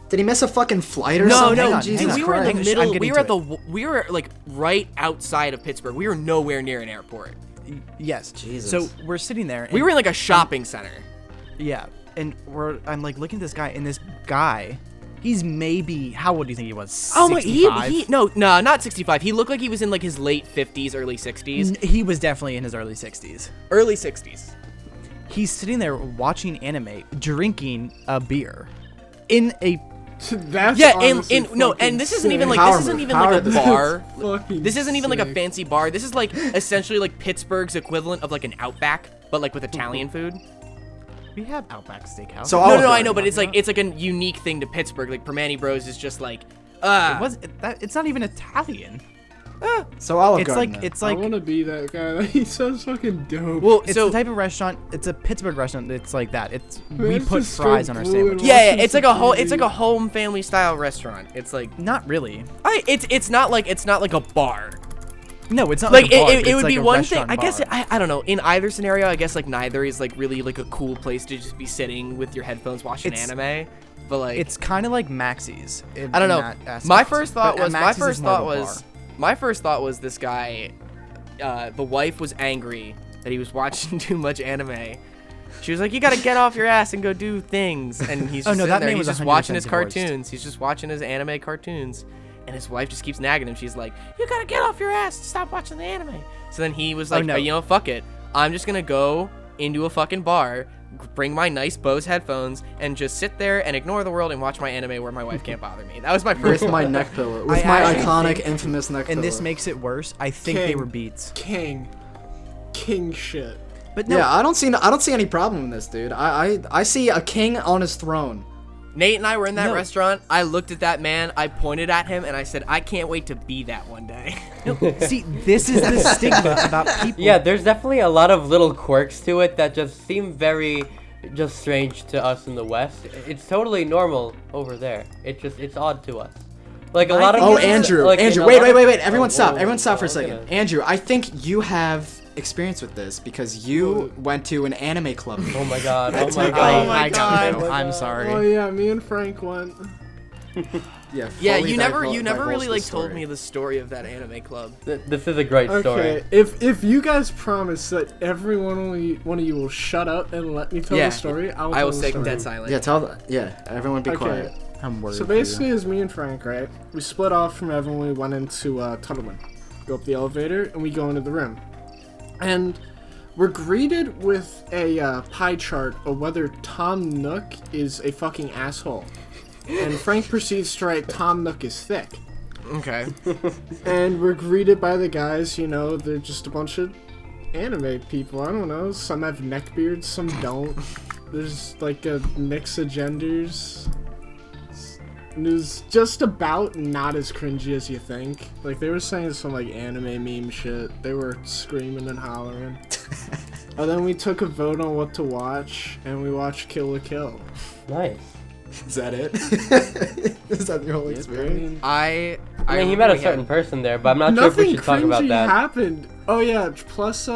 Did he miss a fucking flight or No, something? no, on, Jesus hang on. we were in the Christ. I'm middle. getting We were to we were like right outside of Pittsburgh. We were nowhere near an airport. Yes. Jesus. So we're sitting there. We were in like a shopping center. Yeah, and I'm like looking at this guy, and this guy, he's maybe, how old do you think he was? 65? Oh my, no, not 65. He looked like he was in like his late 50s, early 60s. He was definitely in his early 60s. Early 60s. He's sitting there watching anime, drinking a beer, in a That's Yeah, honestly and no, fucking and this isn't even sick. like this isn't even like a That's bar. fucking This isn't even like a sick. fancy bar. This is like essentially like Pittsburgh's equivalent of like an Outback, but like with Italian food. we have Outback Steakhouse. So No, Olive I Garden. know, but it's like a unique thing to Pittsburgh. Like Permane Bros is just like, it's not even Italian. So Olive It's Garden. like then. it's I like want to be that guy. He sounds fucking dope. well, it's so the type of restaurant. It's a Pittsburgh restaurant. It's like that. It's Man, we it's put just fries straight on our blue and sandwiches. yeah, watching it's like some a TV. home family style restaurant. It's like Not really. it's not like a bar. No, it's not Like like a bar, it it's would like be a one thing. restaurant I guess bar. I don't know. In either scenario, I guess like neither is like really like a cool place to just be sitting with your headphones watching It's- anime. But like It's kind of like Maxie's. I don't know. My first thought was my first thought was this guy. The wife was angry that he was watching too much anime. She was like, "You gotta get off your ass and go do things." And he's just Oh, no, sitting that there. man He's was just watching 100% his divorced. cartoons. He's just watching his anime cartoons. And his wife just keeps nagging him. She's like, "You gotta get off your ass and stop watching the anime." So then he was like, no. "You know, fuck it. I'm just gonna go into a fucking bar, bring my nice Bose headphones, and just sit there and ignore the world and watch my anime where my wife can't bother me." That was my first. with my thought. neck pillow. With I my actually iconic, think- infamous neck pillow. And this makes it worse. I think they King. were Beats. King shit. But no, Yeah, I don't see any problem in this, dude. I see a king on his throne. Nate and I were in that No. restaurant. I looked at that man. I pointed at him and I said, "I can't wait to be that one day." see, this is the stigma about people. Yeah, there's definitely a lot of little quirks to it that just seem very just strange to us in the West. It's totally normal over there. It's odd to us. Like a lot of Oh, people- Andrew, like, in Andrew, a wait. lot of- Everyone stop. oh, Everyone stop for a oh, second. okay. Andrew, I think you have experience with this because you went to an anime club. Oh my god. Oh That's my my god. guy. my I got God. it. I'm sorry. Oh yeah, me and Frank went. Yeah, Yeah, fully you never divulge really the like told story. me the story of that anime club. This is a great story. Okay, if you guys promise that one of you will shut up and let me tell Yeah, the story, I will I tell will the stay story. dead silent. Yeah, everyone be Okay. quiet. I'm worried. So basically, it was me and Frank, right? We split off from everyone. We went into Tuttleman. Go up the elevator, and we go into the room. And we're greeted with a pie chart of whether Tom Nook is a fucking asshole. And Frank proceeds to write, "Tom Nook is thick." Okay. And we're greeted by the guys, you know, they're just a bunch of anime people. I don't know. Some have neck beards, some don't. There's like a mix of genders. And it was just about not as cringy as you think. Like, they were saying some, like, anime meme shit. They were screaming and hollering. And then we took a vote on what to watch, and we watched Kill la Kill. Nice. Is that it? Is that your whole experience? I I mean, he remember met a we had- certain person there, but I'm not sure if we Nothing should talk about cringy that. happened. Oh, yeah, plus,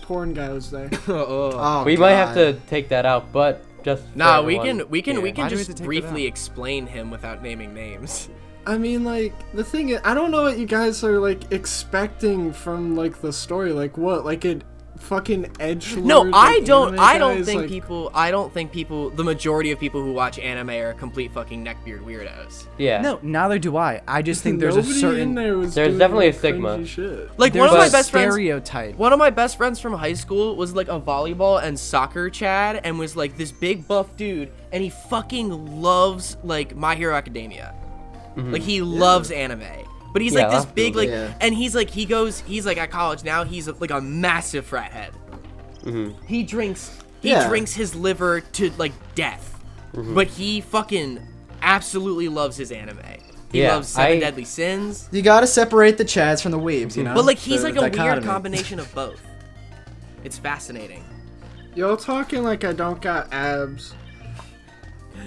porn guy was there. Oh. Oh, We might have God. to take that out, but just for Nah, we everyone can here. Why do we have to just take that briefly out? explain him without naming names. I mean, like, the thing is, I don't know what you guys are, like, expecting from, like, the story. Like, what? Like, a fucking edgelord? No, I like, don't. anime I guy don't is, think like, people. I don't think people. The majority of people who watch anime are complete fucking neckbeard weirdos. Yeah. No, neither do I. I just think there's a nobody in certain there was There's doing, definitely like, a stigma. cringy shit. Like there's one of my a best friends. stereotype. One of my best friends from high school was like a volleyball and soccer Chad, and was like this big buff dude, and he fucking loves like My Hero Academia. Like he loves anime. But he's Yeah, like this that's big like, Yeah. and he's like at college now. He's like a massive frat head. He drinks Yeah. his liver to like death, but he fucking absolutely loves his anime. He Yeah, loves Seven I- Deadly Sins, You gotta separate the Chads from the weebs, you know? but like he's The like a weird dichotomy. combination of both. It's fascinating. Y'all talking like I don't got abs.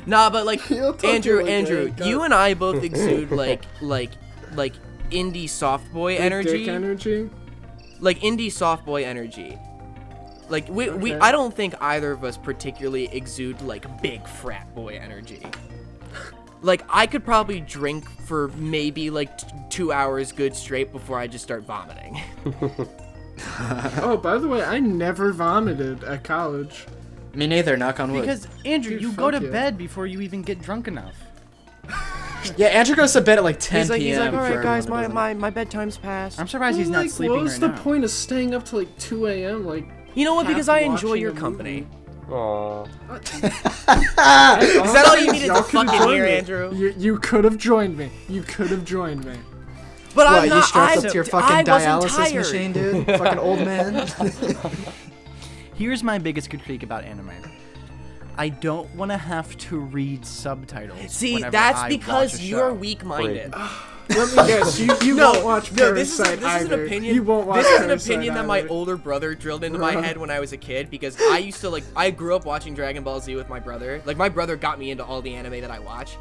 Nah, but like You're talking Andrew, like Andrew, that. you and I both exude like indie soft boy Big energy, dick energy. like indie soft boy energy. Like we Okay. I don't think either of us particularly exude like big frat boy energy. Like I could probably drink for maybe like 2 hours good straight before I just start vomiting. Oh, by the way, I never vomited at college. Me neither, knock on wood. Because, Andrew, Dude, you go to fuck yeah. bed before you even get drunk enough. Yeah, Andrew goes to bed at like 10 p.m. He's like, all for right, guys, everyone that doesn't- my bedtime's passed. I'm surprised he's Well, not sleeping what was right the now. point of staying up till like 2 a.m.? Like, You know what? half Because I enjoy watching your a movie? company. Aww. Is that all you needed Y'all to could've fucking joined hear, me. Andrew? You could have joined me. You could have joined me. But What, I'm you not. strapped up to your I fucking wasn't dialysis tired. machine, dude? Fucking old man. Here's my biggest critique about anime. I don't want to have to read subtitles. See, whenever that's I because watch a you're show. weak-minded. Let me guess. You No, won't watch no, this Parasite is an either. opinion. You won't watch This is an Parasite opinion that my either. older brother drilled into my head when I was a kid because I used to I grew up watching Dragon Ball Z with my brother. Like my brother got me into all the anime that I watch.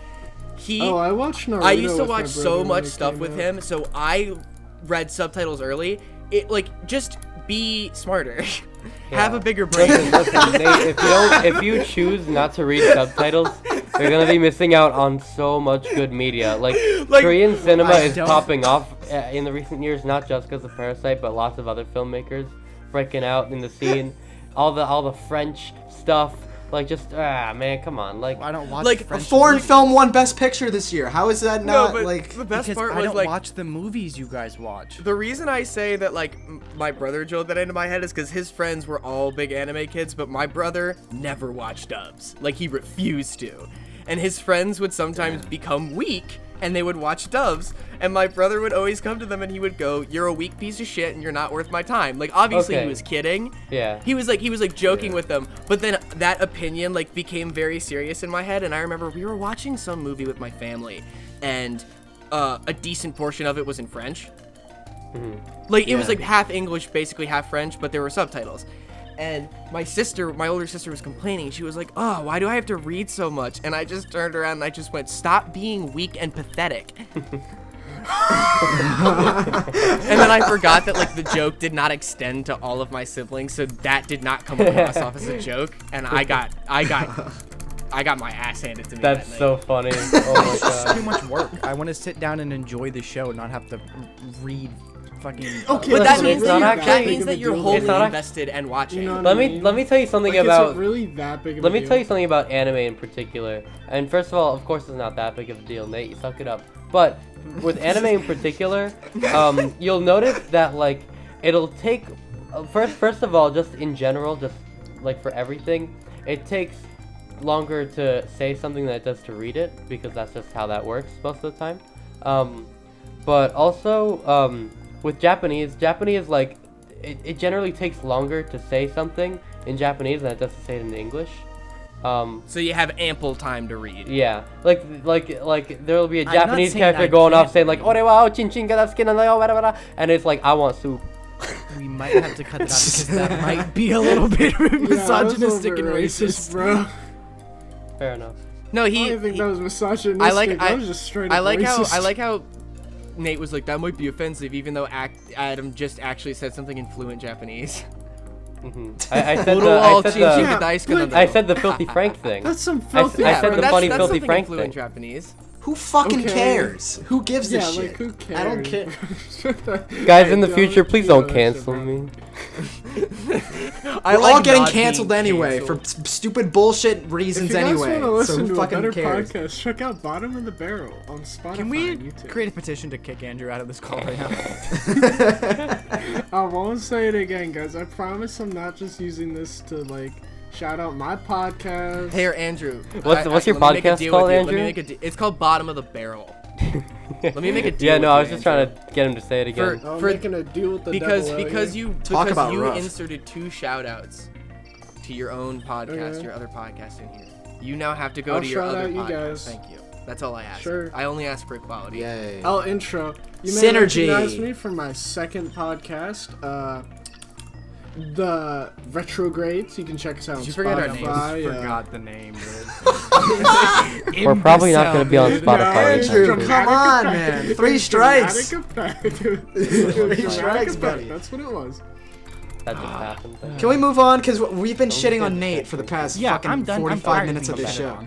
I watched Naruto I used to with my watch brother so when much it stuff came with out. him, so I read subtitles early. It just be smarter. Have a bigger brain. Listen, Nate, if you choose not to read subtitles, you're gonna be missing out on so much good media. Like Korean cinema I is don't- popping off in the recent years, not just because of Parasite, but lots of other filmmakers breaking out in the scene. All the French stuff, like just man, come on, like I don't watch Like, A French foreign movies film won Best Picture this year. How is that not but like? the best because part I was don't like watch the movies you guys watch. the reason I say that my brother drilled that into my head is because his friends were all big anime kids, but my brother never watched dubs. Like he refused to, and his friends would sometimes become weak and they would watch dubs, and my brother would always come to them and he would go, "You're a weak piece of shit and you're not worth my time." Like obviously Okay. he was kidding. yeah. He was joking with them, but then that opinion became very serious in my head, and I remember we were watching some movie with my family, and a decent portion of it was in French. Like it was like half English, basically half French, but there were subtitles. And my older sister was complaining. She was like, "Oh, why do I have to read so much?" And I just turned around and I just went, "Stop being weak and pathetic." And then I forgot that the joke did not extend to all of my siblings, so that did not come across off as a joke, and I got my ass handed to me. That's that so night. funny. Oh my Too god. much work. I want to sit down and enjoy the show, not have to read fucking. Okay, But that Listen, means it's not that actually- you're It's wholly not act- invested and watching. You know what Let I me mean? let me tell you something Like, about. is it really that big of Let a me deal? tell you something about anime in particular. And first of all, of course, it's not that big of a deal, Nate. You suck it up. But with anime in particular, you'll notice that it'll take first of all, just in general, just for everything, it takes longer to say something than it does to read it because that's just how that works most of the time. But also with Japanese it generally takes longer to say something in Japanese than it does to say it in English. So you have ample time to read. Yeah, like there'll be a I'm not Japanese saying character I going off can't saying read. "Ore wa chin chin ga desu ke?" and it's like I want soup. We might have to cut that out because that might be a little bit misogynistic and racist. bro. Fair enough. No, I he. didn't think he- that was misogynistic. I like. That was just straight I up like racist. how Nate was like, that might be offensive, even though Adam just actually said something in fluent Japanese. I said I said the filthy Frank thing. That's some I filthy. said the that's, funny that's filthy something Frank in fluent thing. Japanese. Who fucking Okay. cares? Who gives a Yeah, shit? like who cares? I don't care. Guys, in the Hey, future, don't please do all don't that cancel shit, me. We're all getting canceled anyway for stupid bullshit If reasons you guys anyway. want to listen So who to a fucking better cares? podcast, check out Bottom of the Barrel on Spotify Can we and YouTube. create a petition to kick Andrew out of this call right now? I won't say it again, guys. I promise I'm not just using this to shout out my podcast. Hey, Andrew. What's your let me make a podcast deal called, with you. Andrew? It's called Bottom of the Barrel. Let me make a deal. Yeah, no, with I you, was just Andrew. trying to get him to say it again. I'm for- making a deal with the because devil. Talk about you rough. inserted 2 shout-outs to your own podcast, Okay. your other podcast in here. You now have to go I'll to your shout other out you podcast. guys. Thank you. That's all I ask. Sure. I only ask for equality. Yay. I'll intro. You may Synergy. recognize me from my second podcast, the Retrogrades. You can check us out on Did you forget our Spotify. names? Forgot the name, dude. We're probably not going to be on No, Spotify. it's anytime Andrew, soon. come on, man. 3 strikes. Dramatic effect. Three strikes, buddy. That's what it was. That just happened. Can we move on? Because we've been shitting on Nate for the past Yeah, fucking I'm done. 45 minutes of this show.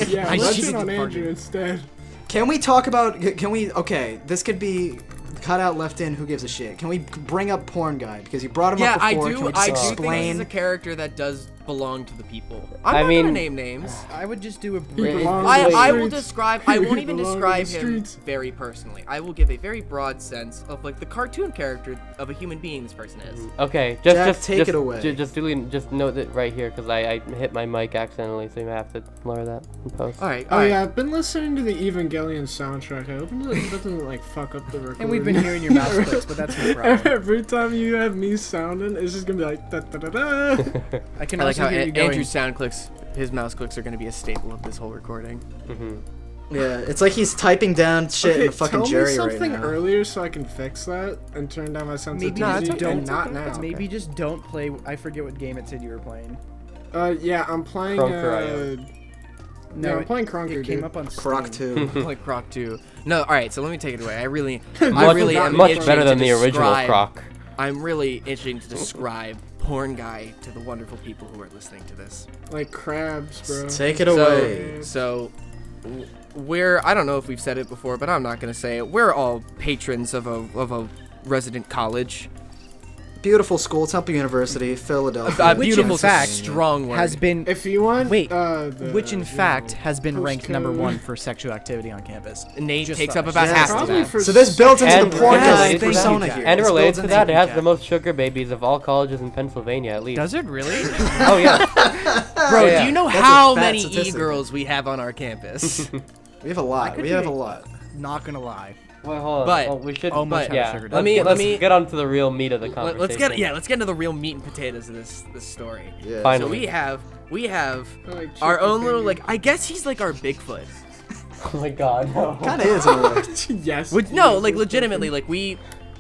Yeah, I let's cheated shit on the Andrew party. instead. Can we talk about? Okay, this could be cut out, left in, who gives a shit? Can we bring up porn guy? Because you brought him up I before. do. Can we just I do think this explain? is a character that does belong to the people. I'm I not mean- gonna name names. I would just do a He brief. belongs I, to the I will streets. describe. I won't He even belongs to describe the him streets. very personally. I will give a very broad sense of like the cartoon character of a human being this person is. Okay, Jack, take it away. Just note it right here because I hit my mic accidentally, so you might have to lower that in post. All right. Oh yeah, I've been listening to the Evangelion soundtrack. I hope that doesn't like fuck up the recording. And we've been hearing your mouse clicks, but that's no problem. Every time you have me sounding, it's just gonna be like da da da da. I can I like also how hear you going. Andrew's sound clicks, his mouse clicks are going to be a staple of this whole recording. Yeah, it's like he's typing down shit in the fucking tell Jerry me right something now. earlier so I can fix that and turn down my sensitivity. Maybe just and don't. not now. Maybe just don't play. I forget what game it said you were playing. Yeah, I'm playing. Crunker, No, I'm playing Crunker, It came dude. up on Croc Steam. 2. Like Croc 2. No, all right. So let me take it away. I really am Much itching better to than the original describe- Croc. I'm really itching to describe porn guy to the wonderful people who are listening to this. Like crabs, bro. Take it away. So we're, I don't know if we've said it before, but I'm not going to say it. We're all patrons of a resident college. Beautiful school, Temple University, Philadelphia. A Which, in beautiful, fact, strong word. Has been If you want, Wait, the, which in you fact know, has been ranked number postcode. 1 for sexual activity on campus. Nate Just takes thought up I about should- half of Probably that. for So this builds into And the porn related- guy thank you, persona Jack. here. And This related builds to into- that, it has Jack. the most sugar babies of all colleges in Pennsylvania, at least. Does it really? Oh yeah. Bro, Yeah. do you know That's a how fat many statistic. e-girls we have on our campus? We have a lot. could We do have a it. lot. Not gonna lie. Well, hold on. But- Oh, we should. Almost but- had a yeah. sugar Let me- daddy. let me- get on to the real meat of the conversation. Let's get into the real meat and potatoes of this story. Yeah. Finally. So we have I like our chicken own little fingers. I guess he's like our Bigfoot. Oh my god, no. Kind of is in a way. Yes. No, like legitimately, like we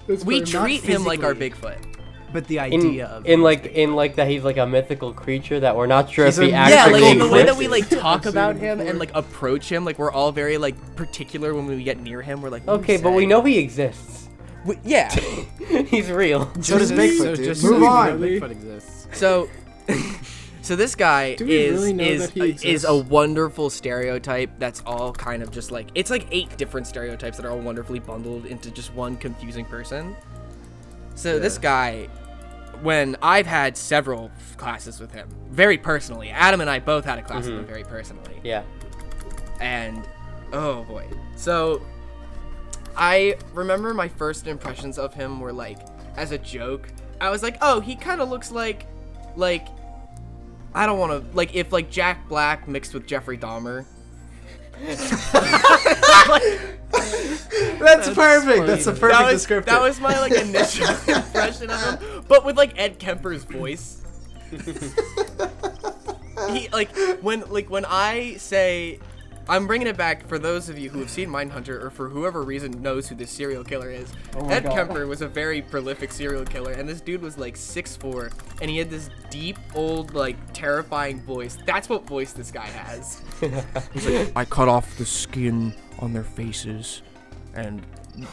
That's we fair. Not treat him like our physically. Bigfoot. But the In idea of like that he's like a mythical creature that we're not sure He's if he a actually Yeah, like in the way that exists. we like talk I've about seen it him before. and like approach him, like we're all very like particular when we get near him. We're like, what do Okay, but we say? know he exists. Yeah. He's real. So does Bigfoot, So dude. just Move so on. you know, Bigfoot exists. So, so this guy Do we is really know that he is exists? a wonderful stereotype. That's all kind of just like it's like 8 different stereotypes that are all wonderfully bundled into just one confusing person. So this guy, when I've had several classes with him, very personally, Adam and I both had a class with him very personally. Yeah. And oh boy. So I remember my first impressions of him were like as a joke. I was like, "Oh, he kind of looks like I don't want to like if like Jack Black mixed with Jeffrey Dahmer." That's perfect. That's a perfect descriptor. That was my like initial impression of him, but with like Ed Kemper's voice. He when I say I'm bringing it back for those of you who have seen Mindhunter or for whoever reason knows who this serial killer is. Ed Kemper was a very prolific serial killer, and this dude was like 6'4", and he had this deep, old, like terrifying voice. That's what voice this guy has. He's like, I cut off the skin on their faces and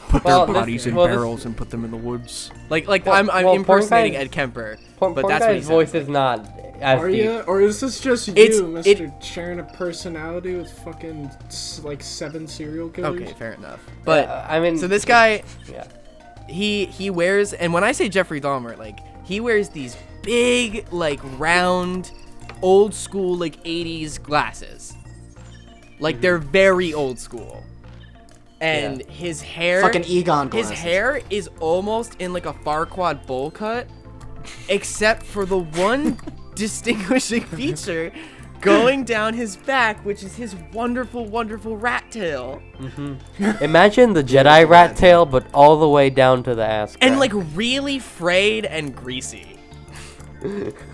put Well, their this- bodies in well, this- barrels and put them in the woods. Like Well, I'm well, impersonating Porn Guy's- Ed Kemper, Porn but that's what he guy's voice sounds is not as Are deep. you? Or is this just you, It's- Mr. Sharing a personality with fucking like 7 serial killers? Okay, fair enough. But I mean, so this guy, Yeah. he wears, and when I say Jeffrey Dahmer, like he wears these big, like round, old school, like 80s glasses. Like they're very old school. And his hair, Fucking Egon his glasses. hair is almost in like a Farquaad bowl cut, except for the one distinguishing feature going down his back, which is his wonderful, wonderful rat tail. Imagine the Jedi rat tail, but all the way down to the ass crack. And like really frayed and greasy.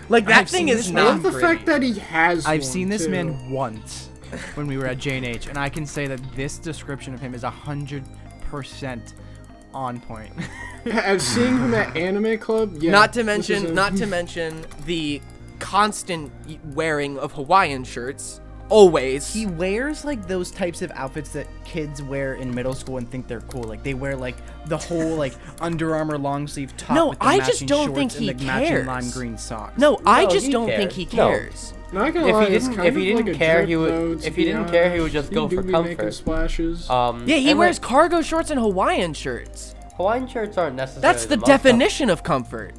Like that I've thing seen is this I not love the pretty. fact that he has I've one, seen this too. man once when we were at J&H, and I can say that this description of him is 100% on point. I've seen him at Anime Club. Yeah, not to this is mention the constant wearing of Hawaiian shirts. Always. He wears like those types of outfits that kids wear in middle school and think they're cool. Like they wear like the whole like Under Armour long sleeve top. No, with the I just matching don't shorts think he and the matching cares. lime green socks. No, I No, just he don't think cares. he No. cares. Not gonna If lie, he it's didn't- kind if he of didn't like a care, drip he would- though, if to he be didn't care, he would honest. just go do for be making comfort. splashes. Yeah, he and, wears like, cargo shorts and Hawaiian shirts. Hawaiian shirts aren't necessarily That's the most definition of comfort.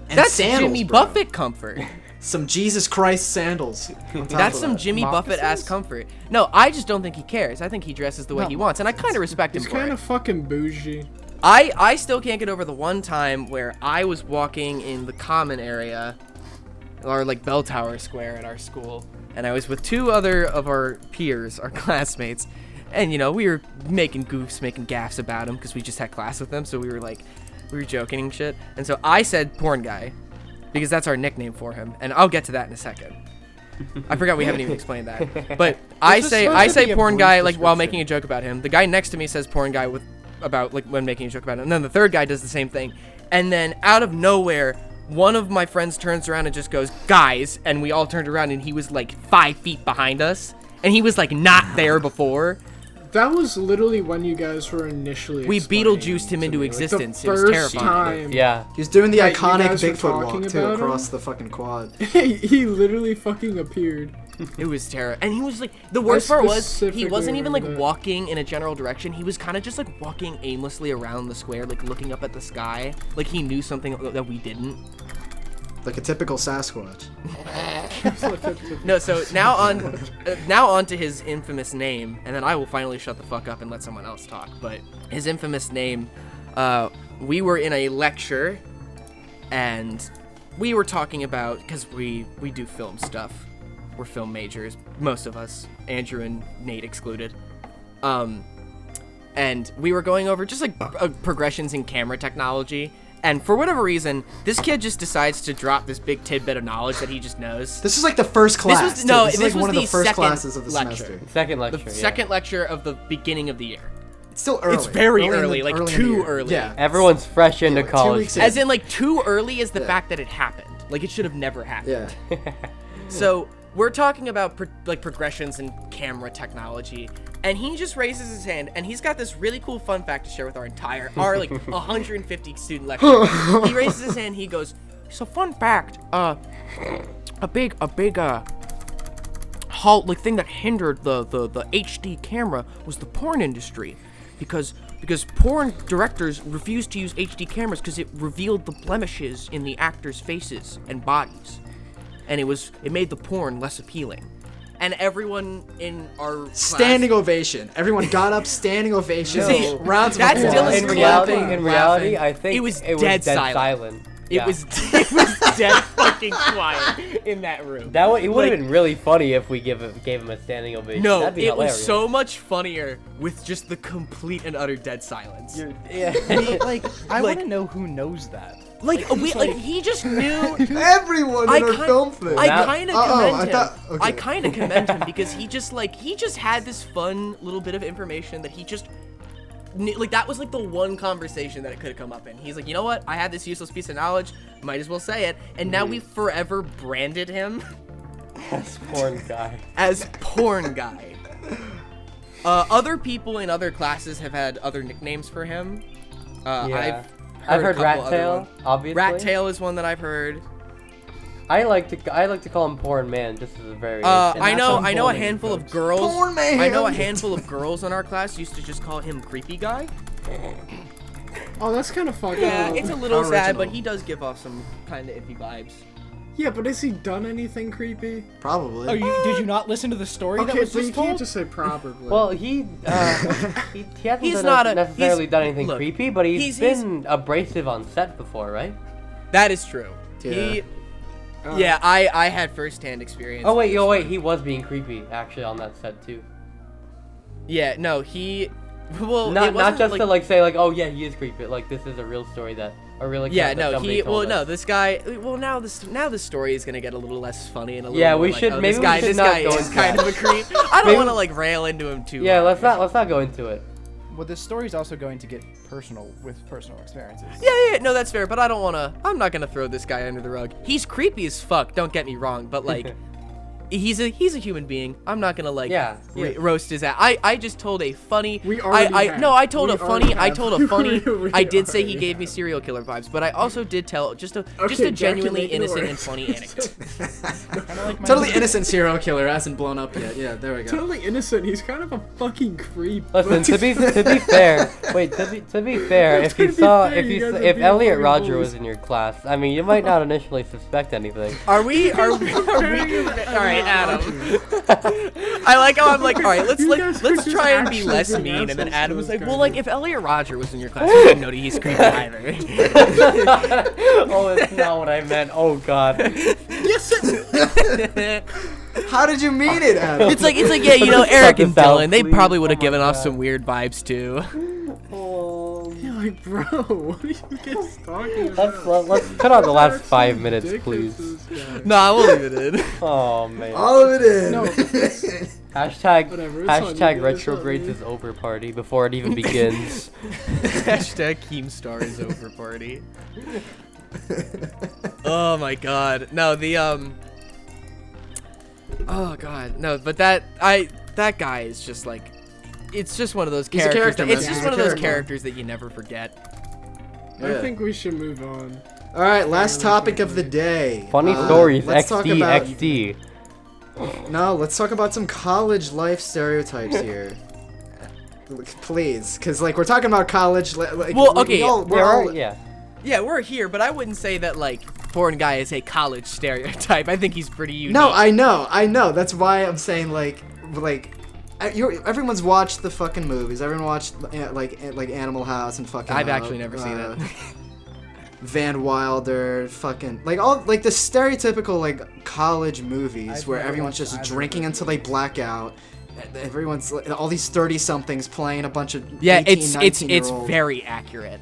And That's sandals, Jimmy bro. Buffett comfort. Some Jesus Christ sandals. on top That's of some that. Jimmy Buffett ass comfort. No, I just don't think he cares. I think he dresses the way he wants, and I kind of respect him He's for kind it. of fucking bougie. I still can't get over the one time where I was walking in the common area, or like Bell Tower Square at our school, and I was with two other of our peers, our classmates, and you know, we were making goofs, making gaffes about him because we just had class with them, so we were joking and shit. And so I said porn guy because that's our nickname for him, and I'll get to that in a second. I forgot we haven't even explained that. But I say porn guy like while making a joke about him. The guy next to me says porn guy when making a joke about him. And then the third guy does the same thing. And then out of nowhere, one of my friends turns around and just goes, "Guys," and we all turned around and he was like 5 feet behind us. And he was like not there before. That was literally when you guys were initially. We explaining Beetlejuiced him to into me, existence. Like It was the terrifying. first time. Yeah. He was doing the Yeah, you iconic guys were Bigfoot talking walk too about across him? the fucking quad. He literally fucking appeared. It was terrible. And he was like, the worst part was, he specifically wasn't even like remember that. walking in a general direction. He was kind of just like walking aimlessly around the square, like looking up at the sky. Like he knew something that we didn't. Like a typical Sasquatch. No, so now on to his infamous name, and then I will finally shut the fuck up and let someone else talk. But his infamous name, we were in a lecture, and we were talking about, because we do film stuff. We're film majors, most of us, Andrew and Nate excluded. And we were going over just like progressions in camera technology. And for whatever reason, this kid just decides to drop this big tidbit of knowledge that he just knows. This is like the first class. This too. was This is like this was one of the first second classes of the lecture. semester. Second lecture. The second lecture of the beginning of the year. It's still early. It's very in the- early, like in the too year. early. Yeah. Everyone's fresh into like 2 college. weeks in. As in, like, too early is the fact that it happened. Like, it should have never happened. Yeah. So, we're talking about, progressions in camera technology, and he just raises his hand, and he's got this really cool fun fact to share with our 150 student lecture. He raises his hand, he goes, "So, fun fact, a big halt, like, thing that hindered the HD camera was the porn industry, because porn directors refused to use HD cameras because it revealed the blemishes in the actors' faces and bodies, and it made the porn less appealing." And everyone in our Standing class, ovation. Everyone got up, standing ovation. No. Rounds of That's applause. Dylan's in reality, laughing. I think It was dead dead silent. It Yeah. was dead fucking quiet in that room. It would have Like- been really funny if we gave him a standing ovation. No, That'd be it hilarious. was so much funnier with just the complete and utter dead silence. Yeah. I want to know who knows that. He just knew. Everyone in our film thing. I kind of commend him. okay. I kind of commend him because he just had this fun little bit of information that he just knew, like that was like the one conversation that it could have come up in. He's like, you know what? I had this useless piece of knowledge. Might as well say it. And now we've forever branded him As porn guy. as porn guy. Other people in other classes have had other nicknames for him. Yeah. I've I've heard a couple Rat other Tail, ones. obviously. Rat Tail is one that I've heard. I like to call him Porn Man just as a variation. I know a bullying, handful of folks. girls. Porn man. I know a handful of girls in our class used to just call him Creepy Guy. Oh, that's kind of fucked Yeah, up. it's a little sad, Original. but he does give off some kind of iffy vibes. Yeah, but has he done anything creepy? Probably. Did you not listen to the story that Okay, was but you just told? can't just say probably. Well, he hasn't He's not necessarily he's- done anything look, creepy, but he's he's- been abrasive on set before, right? That is true. Yeah. Yeah, I had firsthand experience. Oh wait, he was being creepy actually on that set too. Yeah, no, he. Well, it Not wasn't just like, to like say like, oh yeah, he is creepy. Like this is a real story that a real account Yeah, that no, somebody he. told Well, us. no, this guy. Well, now this story is gonna get a little less funny and a little. Yeah, more we like, should- oh, maybe this we guy, should this not guy go is into kind that. of a creep. I don't Maybe- want to like rail into him too. Yeah, much. let's not go into it. Well, this story's also going to get personal with personal experiences. Yeah, no, that's fair, but I'm not gonna throw this guy under the rug. He's creepy as fuck, don't get me wrong, but like, he's a human being. I'm not gonna like Yeah, roast his ass. I just told a funny. We already have. I told We a funny. already I have. told a funny. We I did say he already gave me serial killer vibes, but I also did tell just a Okay, genuinely Jack, you make it innocent and worse. funny anecdote. Totally innocent serial killer hasn't blown up yet. Yeah, there we go. Totally innocent. He's kind of a fucking creep. Listen, to be fair, to be fair, if you to be saw fair, you guys are if being Elliot fucking Roger bullies. was in your class, I mean, you might not initially suspect anything. Are we? All right, Adam. I like how I'm like, all right, let's You guys are let's just try and be actually less being mean, and then assholes Adam to was this like, well, guy. like if Elliot Roger was in your class, you wouldn't know that he's creepy either. Oh, that's not what I meant. Oh God. How did you mean it, Adam? It's like yeah, you know, Eric and this out, Dylan, they please. probably would have Oh my given off God. some weird vibes too. You're like, bro, what are you guys talking about? Let's cut out the last 5 minutes, please. Nah, we'll leave it in. Oh man. All of it in. No, Hashtag Whatever, it's on you, hashtag it's retrogrades on is over party before it even begins. Hashtag Keemstar is over party. Oh my god. No, the oh god. No, but that guy is just like, it's just one of those He's a characters. character, It's man. just He's one a of those character. characters that you never forget. I think we should move on. All right, last topic of the day. Funny stories. Let's talk about XD. no. Let's talk about some college life stereotypes here. Please, because like we're talking about college. Like, Well, we okay, we're all, Yeah. Yeah, we're here, but I wouldn't say that like foreign guy is a college stereotype. I think he's pretty unique. No, I know. That's why I'm saying like everyone's watched the fucking movies. Everyone watched like Animal House and fucking. I've actually never seen it. Van Wilder, fucking like all like the stereotypical like college movies where everyone's just drinking until they black out. Everyone's like, all these 30-somethings playing a bunch of 18, it's 19-year-old. very accurate.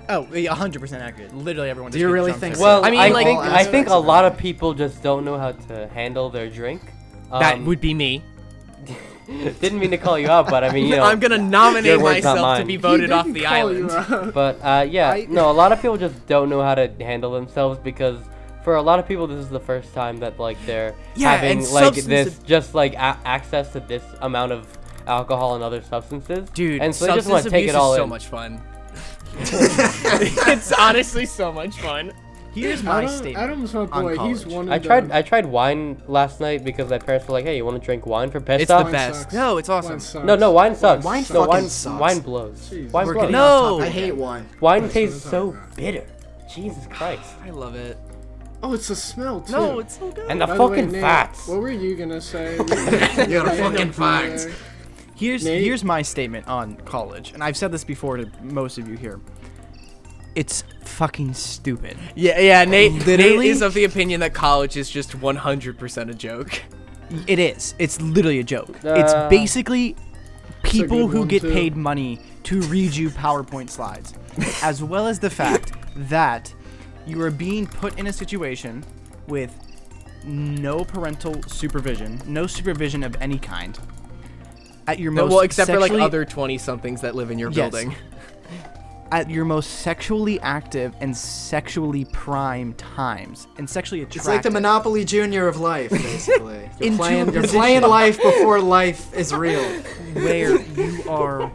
Oh, 100% accurate. Literally everyone. Do you really think so? Well, I mean, I like- think All I think aspects a of lot it. of people just don't know how to handle their drink. That would be me. Didn't mean to call you out, but I mean, you know. I'm gonna nominate your words, not myself to mine. be voted He off didn't the call you island. out. But yeah, no, a lot of people just don't know how to handle themselves because for a lot of people this is the first time that like they're Yeah, having and like substance this ab- just like access to this amount of alcohol and other substances. Dude, and so they just want substance to take abuse it all is so in. much fun. It's honestly so much fun. Here's my statement. Adam's my on boy. He's college. one I and tried done. I tried wine last night because my parents were like, "Hey, you want to drink wine for Pesach?" It's the Wine best. sucks. No, it's awesome. Wine sucks. No, wine sucks. Wine no, fucking sucks. Wine blows. Jeez. Wine We're blows. getting No. I hate wine. Wine That's tastes what so I'm talking about. bitter. Jesus Christ. I love it. Oh, it's the smell too. No, it's so good. And the By the way, fucking Nate, fats. What were you gonna say? You got a fucking fact. Here's Nate? here's my statement on college, and I've said this before to most of you here. It's fucking stupid. Yeah, Nate Literally- is of the opinion that college is just 100% a joke. It is. It's literally a joke. It's basically people good who one, get too. paid money to read you PowerPoint slides, as well as the fact that you are being put in a situation with no parental supervision, no supervision of any kind. At your most Well, except for like sexually- other 20-somethings that live in your Yes. building. at your most sexually active and sexually prime times, and sexually attractive. It's like the Monopoly Junior of life, basically. You're Into playing, a you're position- playing life before life is real. where you are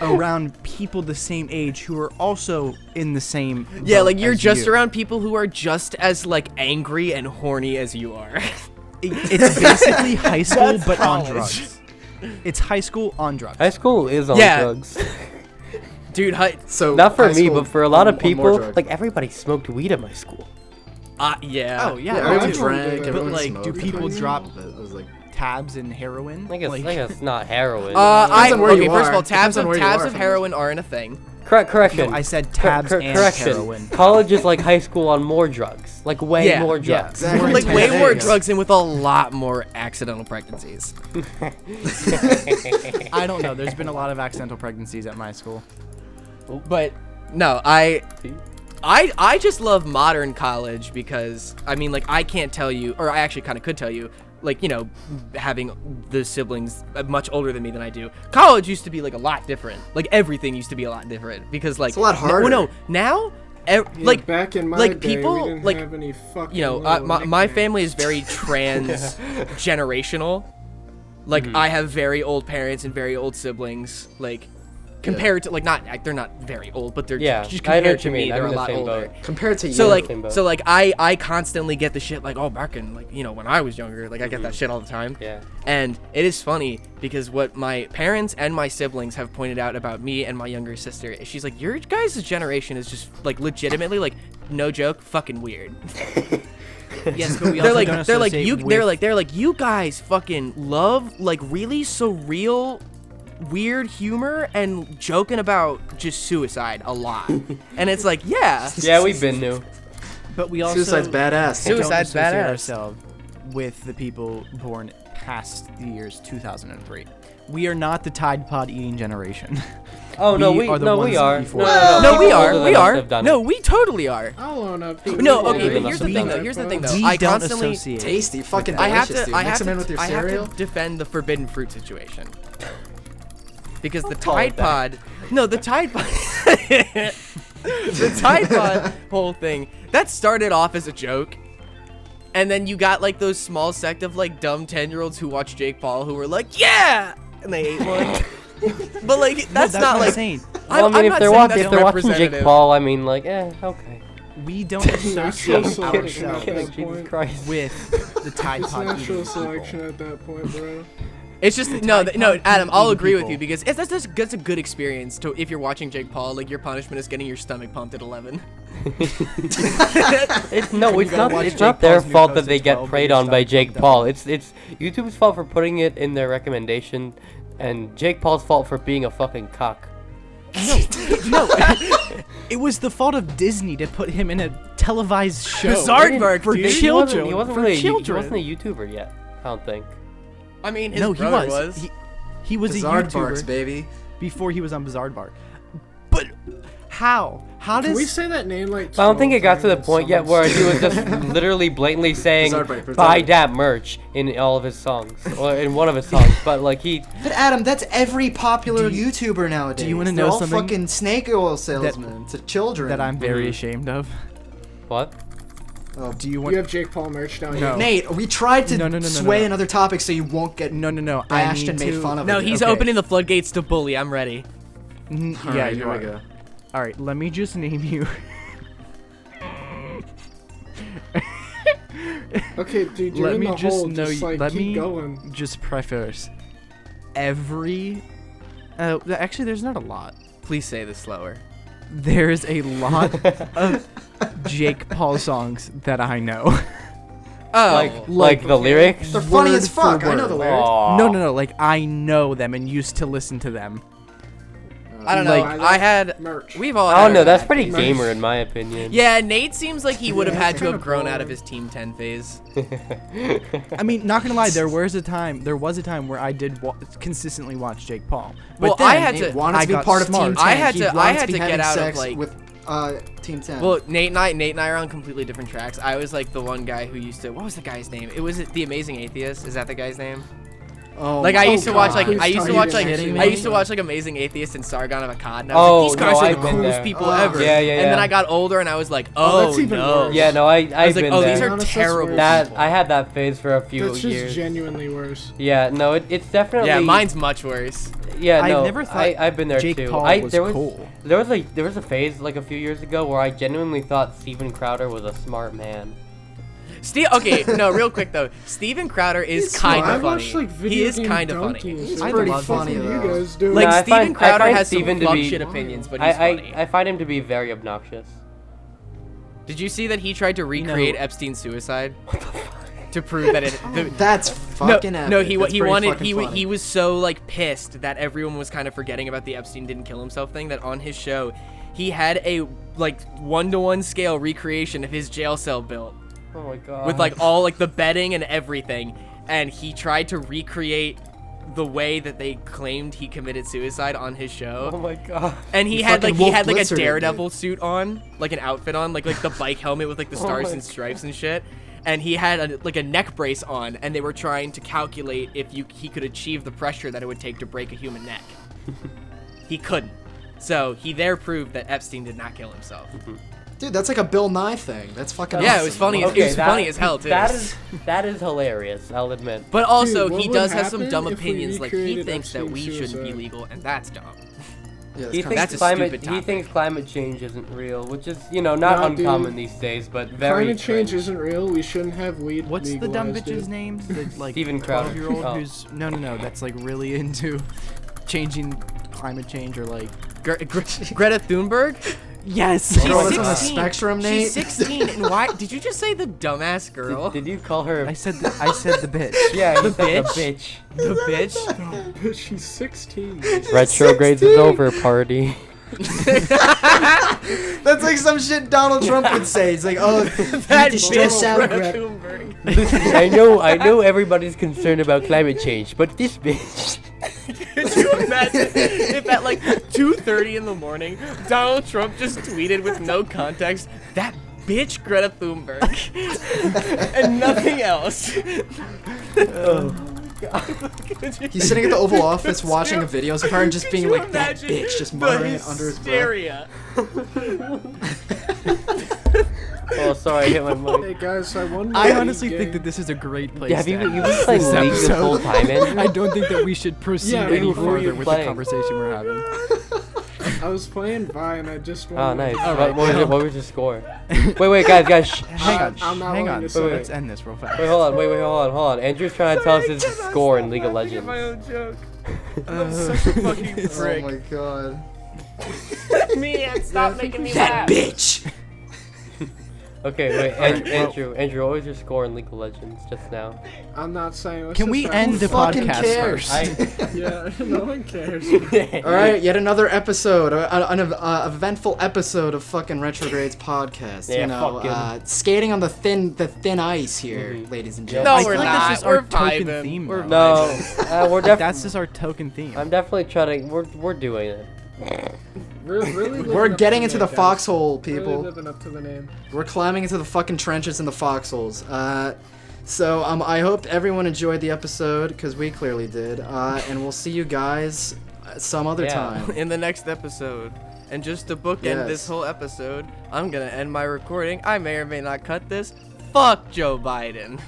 around people the same age who are also in the same Yeah, boat like you're as just you. around people who are just as like angry and horny as you are. It's basically high school That's but on college. drugs. It's high school on drugs. High school is on Yeah. drugs. Dude, So Not for high me, school but for a lot of on more people, drugs. like everybody smoked weed at my school. yeah. Oh yeah, yeah, everyone everyone drank. did. but everyone like, smoked. do people drop It was like tabs and heroin? I guess, Like, I guess not heroin. Depends on where okay, you first are. of all, Depends on where you tabs are of from heroin aren't a thing. Correction. No, I said tabs and correction. heroin. College is like high school on more drugs. Like way Yeah, more yeah. drugs. Exactly. Like Yeah, way there more you go. drugs and with a lot more accidental pregnancies. I don't know. There's been a lot of accidental pregnancies at my school. But no, I just love modern college because I mean, like, I can't tell you, or I actually kind of could tell you, like, you know, having the siblings much older than me than I do. College used to be like a lot different. Like everything used to be a lot different because like It's a lot harder. No, now like back in my like day, people we didn't like have any fucking you know little my nicknames. family is very trans generational. Like I have very old parents and very old siblings. Like compared to like they're not very old, but they're just I know compared what to you me, mean. they're I'm a in the lot same older. boat. Compared to you. So like I constantly get the shit like, oh, back in like, you know, when I was younger, like I get that shit all the time. Yeah. And it is funny because what my parents and my siblings have pointed out about me and my younger sister is she's like, your guys' generation is just like legitimately like no joke fucking weird. Yes, but we they're also like don't they're like associate you with- they're like you guys fucking love like really surreal weird humor and joking about just suicide a lot. And it's like, yeah. Yeah, we've been new. But we also Suicide's badass. don't Suicide's associate badass. ourselves with the people born past the years 2003. We are not the Tide Pod eating generation. Oh no, We are the we ones are. before. No, we people are. older We than us are. have done No, it. we totally are. I'll own up to No, it. okay, older but than here's us the have thing done though. it. Here's the thing though. We I don't constantly associate. Tasty, fucking I have delicious, to dude. I Mix have them in with to your I have cereal. to defend the forbidden fruit situation. Because the call it Tide Pod, no, the Tide Pod, the Tide Pod whole thing that started off as a joke, and then you got like those small sect of like dumb 10-year-olds who watch Jake Paul who were like, yeah, and they ate one. But like that's No, not what like I'm saying. Well, I mean, I'm if not they're saying watching, that's if they're watching Jake representative. Paul, I mean, like, okay. We don't Natural associate selection at ourselves Kidding, that Jesus point. Christ. with the Tide It's Pod natural eating selection people. at that point, bro. It's just no, Tide no, Pod Adam. I'll eating agree with people. you because that's a good experience to if you're watching Jake Paul. Like your punishment is getting your stomach pumped at 11. It's no, You it's gotta not. watch It's Jake not their Paul's new fault post that they at get 12, preyed but on you're by stuck Jake with them. Paul. It's YouTube's fault for putting it in their recommendation, and Jake Paul's fault for being a fucking cuck. No, it was the fault of Disney to put him in a televised show Bizaardvark, for dude. children. He wasn't for really. children. He wasn't a YouTuber yet. I don't think. I mean, his No, he brother was. He was a Bizaardvarks, YouTuber baby. before he was on Bizaardvark. But how? How Can we does say that name like? I don't think it got to the 12 point yet times? where he was just literally blatantly saying Bizaardvark, "buy Bizaardvark. that merch" in all of his songs, or in one of his songs. But like he, But Adam, that's every popular Do you- YouTuber nowadays. do you wanna They're know all something fucking snake oil salesmen to children. that I'm very Mhm. ashamed of? what? Oh, Do you want? You have Jake Paul merch down No. here. Nate, we tried to No. sway another topic so you won't get No. I bashed need and made to- fun of. No, it. he's Okay. opening the floodgates to bully. I'm ready. All Yeah, right, you here are. we go. All right, let me just name you. Okay, dude, you're Let in me the just hole. know. Just like Let keep me going. just preface. Every. Actually, there's not a lot. Please say this slower. There's a lot of Jake Paul songs that I know. Oh, Like the lyrics. They're funny Word as fuck. for I know the word. lyrics. Aw. No. Like I know them and used to listen to them. I don't know. like- I had. Merch. We've all. I had don't know. our That's bad pretty days. gamer in my opinion. Yeah, Nate seems like he would have Yeah, had it's to have kinda grown out boring. of his Team 10 phase. I mean, not gonna lie, there was a time where I did consistently watch Jake Paul. But Well, then, I had Nate to- wanted I to be got part of Team smart. 10. I had He to- I wanted had be to get having out of, sex like- with Team 10. Well, Nate and I are on completely different tracks. I was like the one guy who used to. What was the guy's name? It was The Amazing Atheist. Is that the guy's name? oh, Like I used to watch like God. I used to Please watch tell like me you didn't I used to actually watch like Amazing Atheist and Sargon of Akkad. And I was Oh, like, these guys no, are I've the been coolest there. people ever. Yeah. And then I got older and I was like, Oh, oh, that's even no. worse. Yeah, no, I I've was like, been oh, there. these are Honest, that's terrible. worse. That people. I had that phase for a few That's just years. genuinely worse. Yeah, no, it's definitely. Yeah, mine's much worse. Yeah, I no, never thought I've been there Jake too. Paul was there was cool. there was a phase like a few years ago where I genuinely thought Steven Crowder was a smart man. Okay, no, real quick though. Steven Crowder is kind I of watched funny. like video He is game kind of dunking funny. and He's shit. pretty What the fuck funny, are though. you guys doing? Like No, I Steven find- I Crowder find has Steven some to fuck be- shit opinions, but he's funny. I find him to be very obnoxious. Did you see that he tried to recreate Epstein's suicide to prove that it? That's fucking epic. No, he That's he pretty wanted fucking he funny. he was so like pissed that everyone was kind of forgetting about the Epstein didn't kill himself thing that on his show he had a like 1-to-1 scale recreation of his jail cell built Oh my god. with like all like the bedding and everything, and he tried to recreate the way that they claimed he committed suicide on his show. Oh my god. And he You had fucking like a Wolf Blitzer it, Daredevil suit on, like an outfit on, like the bike helmet with like the stars my and stripes and shit. And he had a neck brace on, and they were trying to calculate if he could achieve the pressure that it would take to break a human neck. He couldn't. So he there proved that Epstein did not kill himself. Dude, that's like a Bill Nye thing. That's fucking Yeah, awesome. it was funny. Okay, It was funny as hell too. That is hilarious. I'll admit. But also, Dude, what he would does have some happen dumb if we opinions. Like he recreated thinks that we Epstein's shouldn't be suicide? legal, and that's dumb. Yeah, He kinda thinks That's a climate. stupid He topic. thinks climate change isn't real, which is not Nah, uncommon dude. these days, but very. Climate change cringe. isn't real. We shouldn't have weed. What's the dumb legalized, bitch's dude. name? The like Steven Crowder. 12-year-old Oh. who's no, that's like really into changing climate change or like. Greta Thunberg? Yes. She's She's on the 16. spectrum, Nate. She's 16, and why? Did you just say the dumbass girl? Did you call her? I said the bitch. Yeah, The you said bitch? the bitch. The bitch? But she's 16. Retrogrades is over, party. That's like some shit Donald Trump would say. It's like, oh, That you stress bitch, out, Greta Greg. Thunberg. Listen, I know everybody's concerned about climate change, but this bitch. Could you imagine if at like 2:30 in the morning, Donald Trump just tweeted with no context, "That bitch Greta Thunberg," and nothing else? He's sitting at the Oval Office watching videos of her and just being Could you like, that imagine bitch, just the muttering it under his breath. hysteria? Oh, sorry, I hit my mic. Hey guys, I wonder. I if honestly you think gay- that this is a great place. Yeah, have to you end been playing this League this episode. whole time, Andrew? I don't think that we should proceed Yeah, any who were further you with playing? the conversation we're having. I was playing Vi and I just Oh, wanted. nice. Alright, What was your score? Wait, guys, Hang on, I'm not hang willing on. to say. Let's end this real fast. Wait, hold on. Andrew's trying to tell us his score in League of Legends. My own joke. I'm such a fucking Oh prick. my god. Me and stop making me That laugh. bitch! Okay, wait, Andrew, what was your score in League of Legends just now? I'm not saying. Let's Can just we have- end the fucking podcast cares? first? Yeah, no one cares. Alright, yet another episode, an eventful episode of fucking Retrogrades podcast. Yeah, you know, fucking. skating on the thin ice here, Mhm. ladies and No, gentlemen. I we're feel like not. that's just We're our token vibing. theme. We're though. No, we're That's definitely. just our token theme. I'm definitely trying to. We're doing it. We're really. We're living up getting to into the name, guys. foxhole, Really people. living up to the name. We're climbing into the fucking trenches in the foxholes. So I hope everyone enjoyed the episode, because we clearly did. And we'll see you guys some other Yeah. time. In the next episode. And just to bookend this Yes. whole episode, I'm gonna end my recording. I may or may not cut this. Fuck Joe Biden.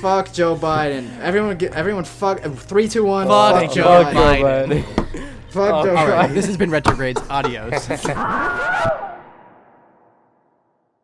Fuck Joe Biden. Everyone fuck. 3, 2, 1. Fuck Joe Fuck Joe Biden. Biden. Fuck Oh, Joe All right, Biden. this has been Retrogrades. Adios.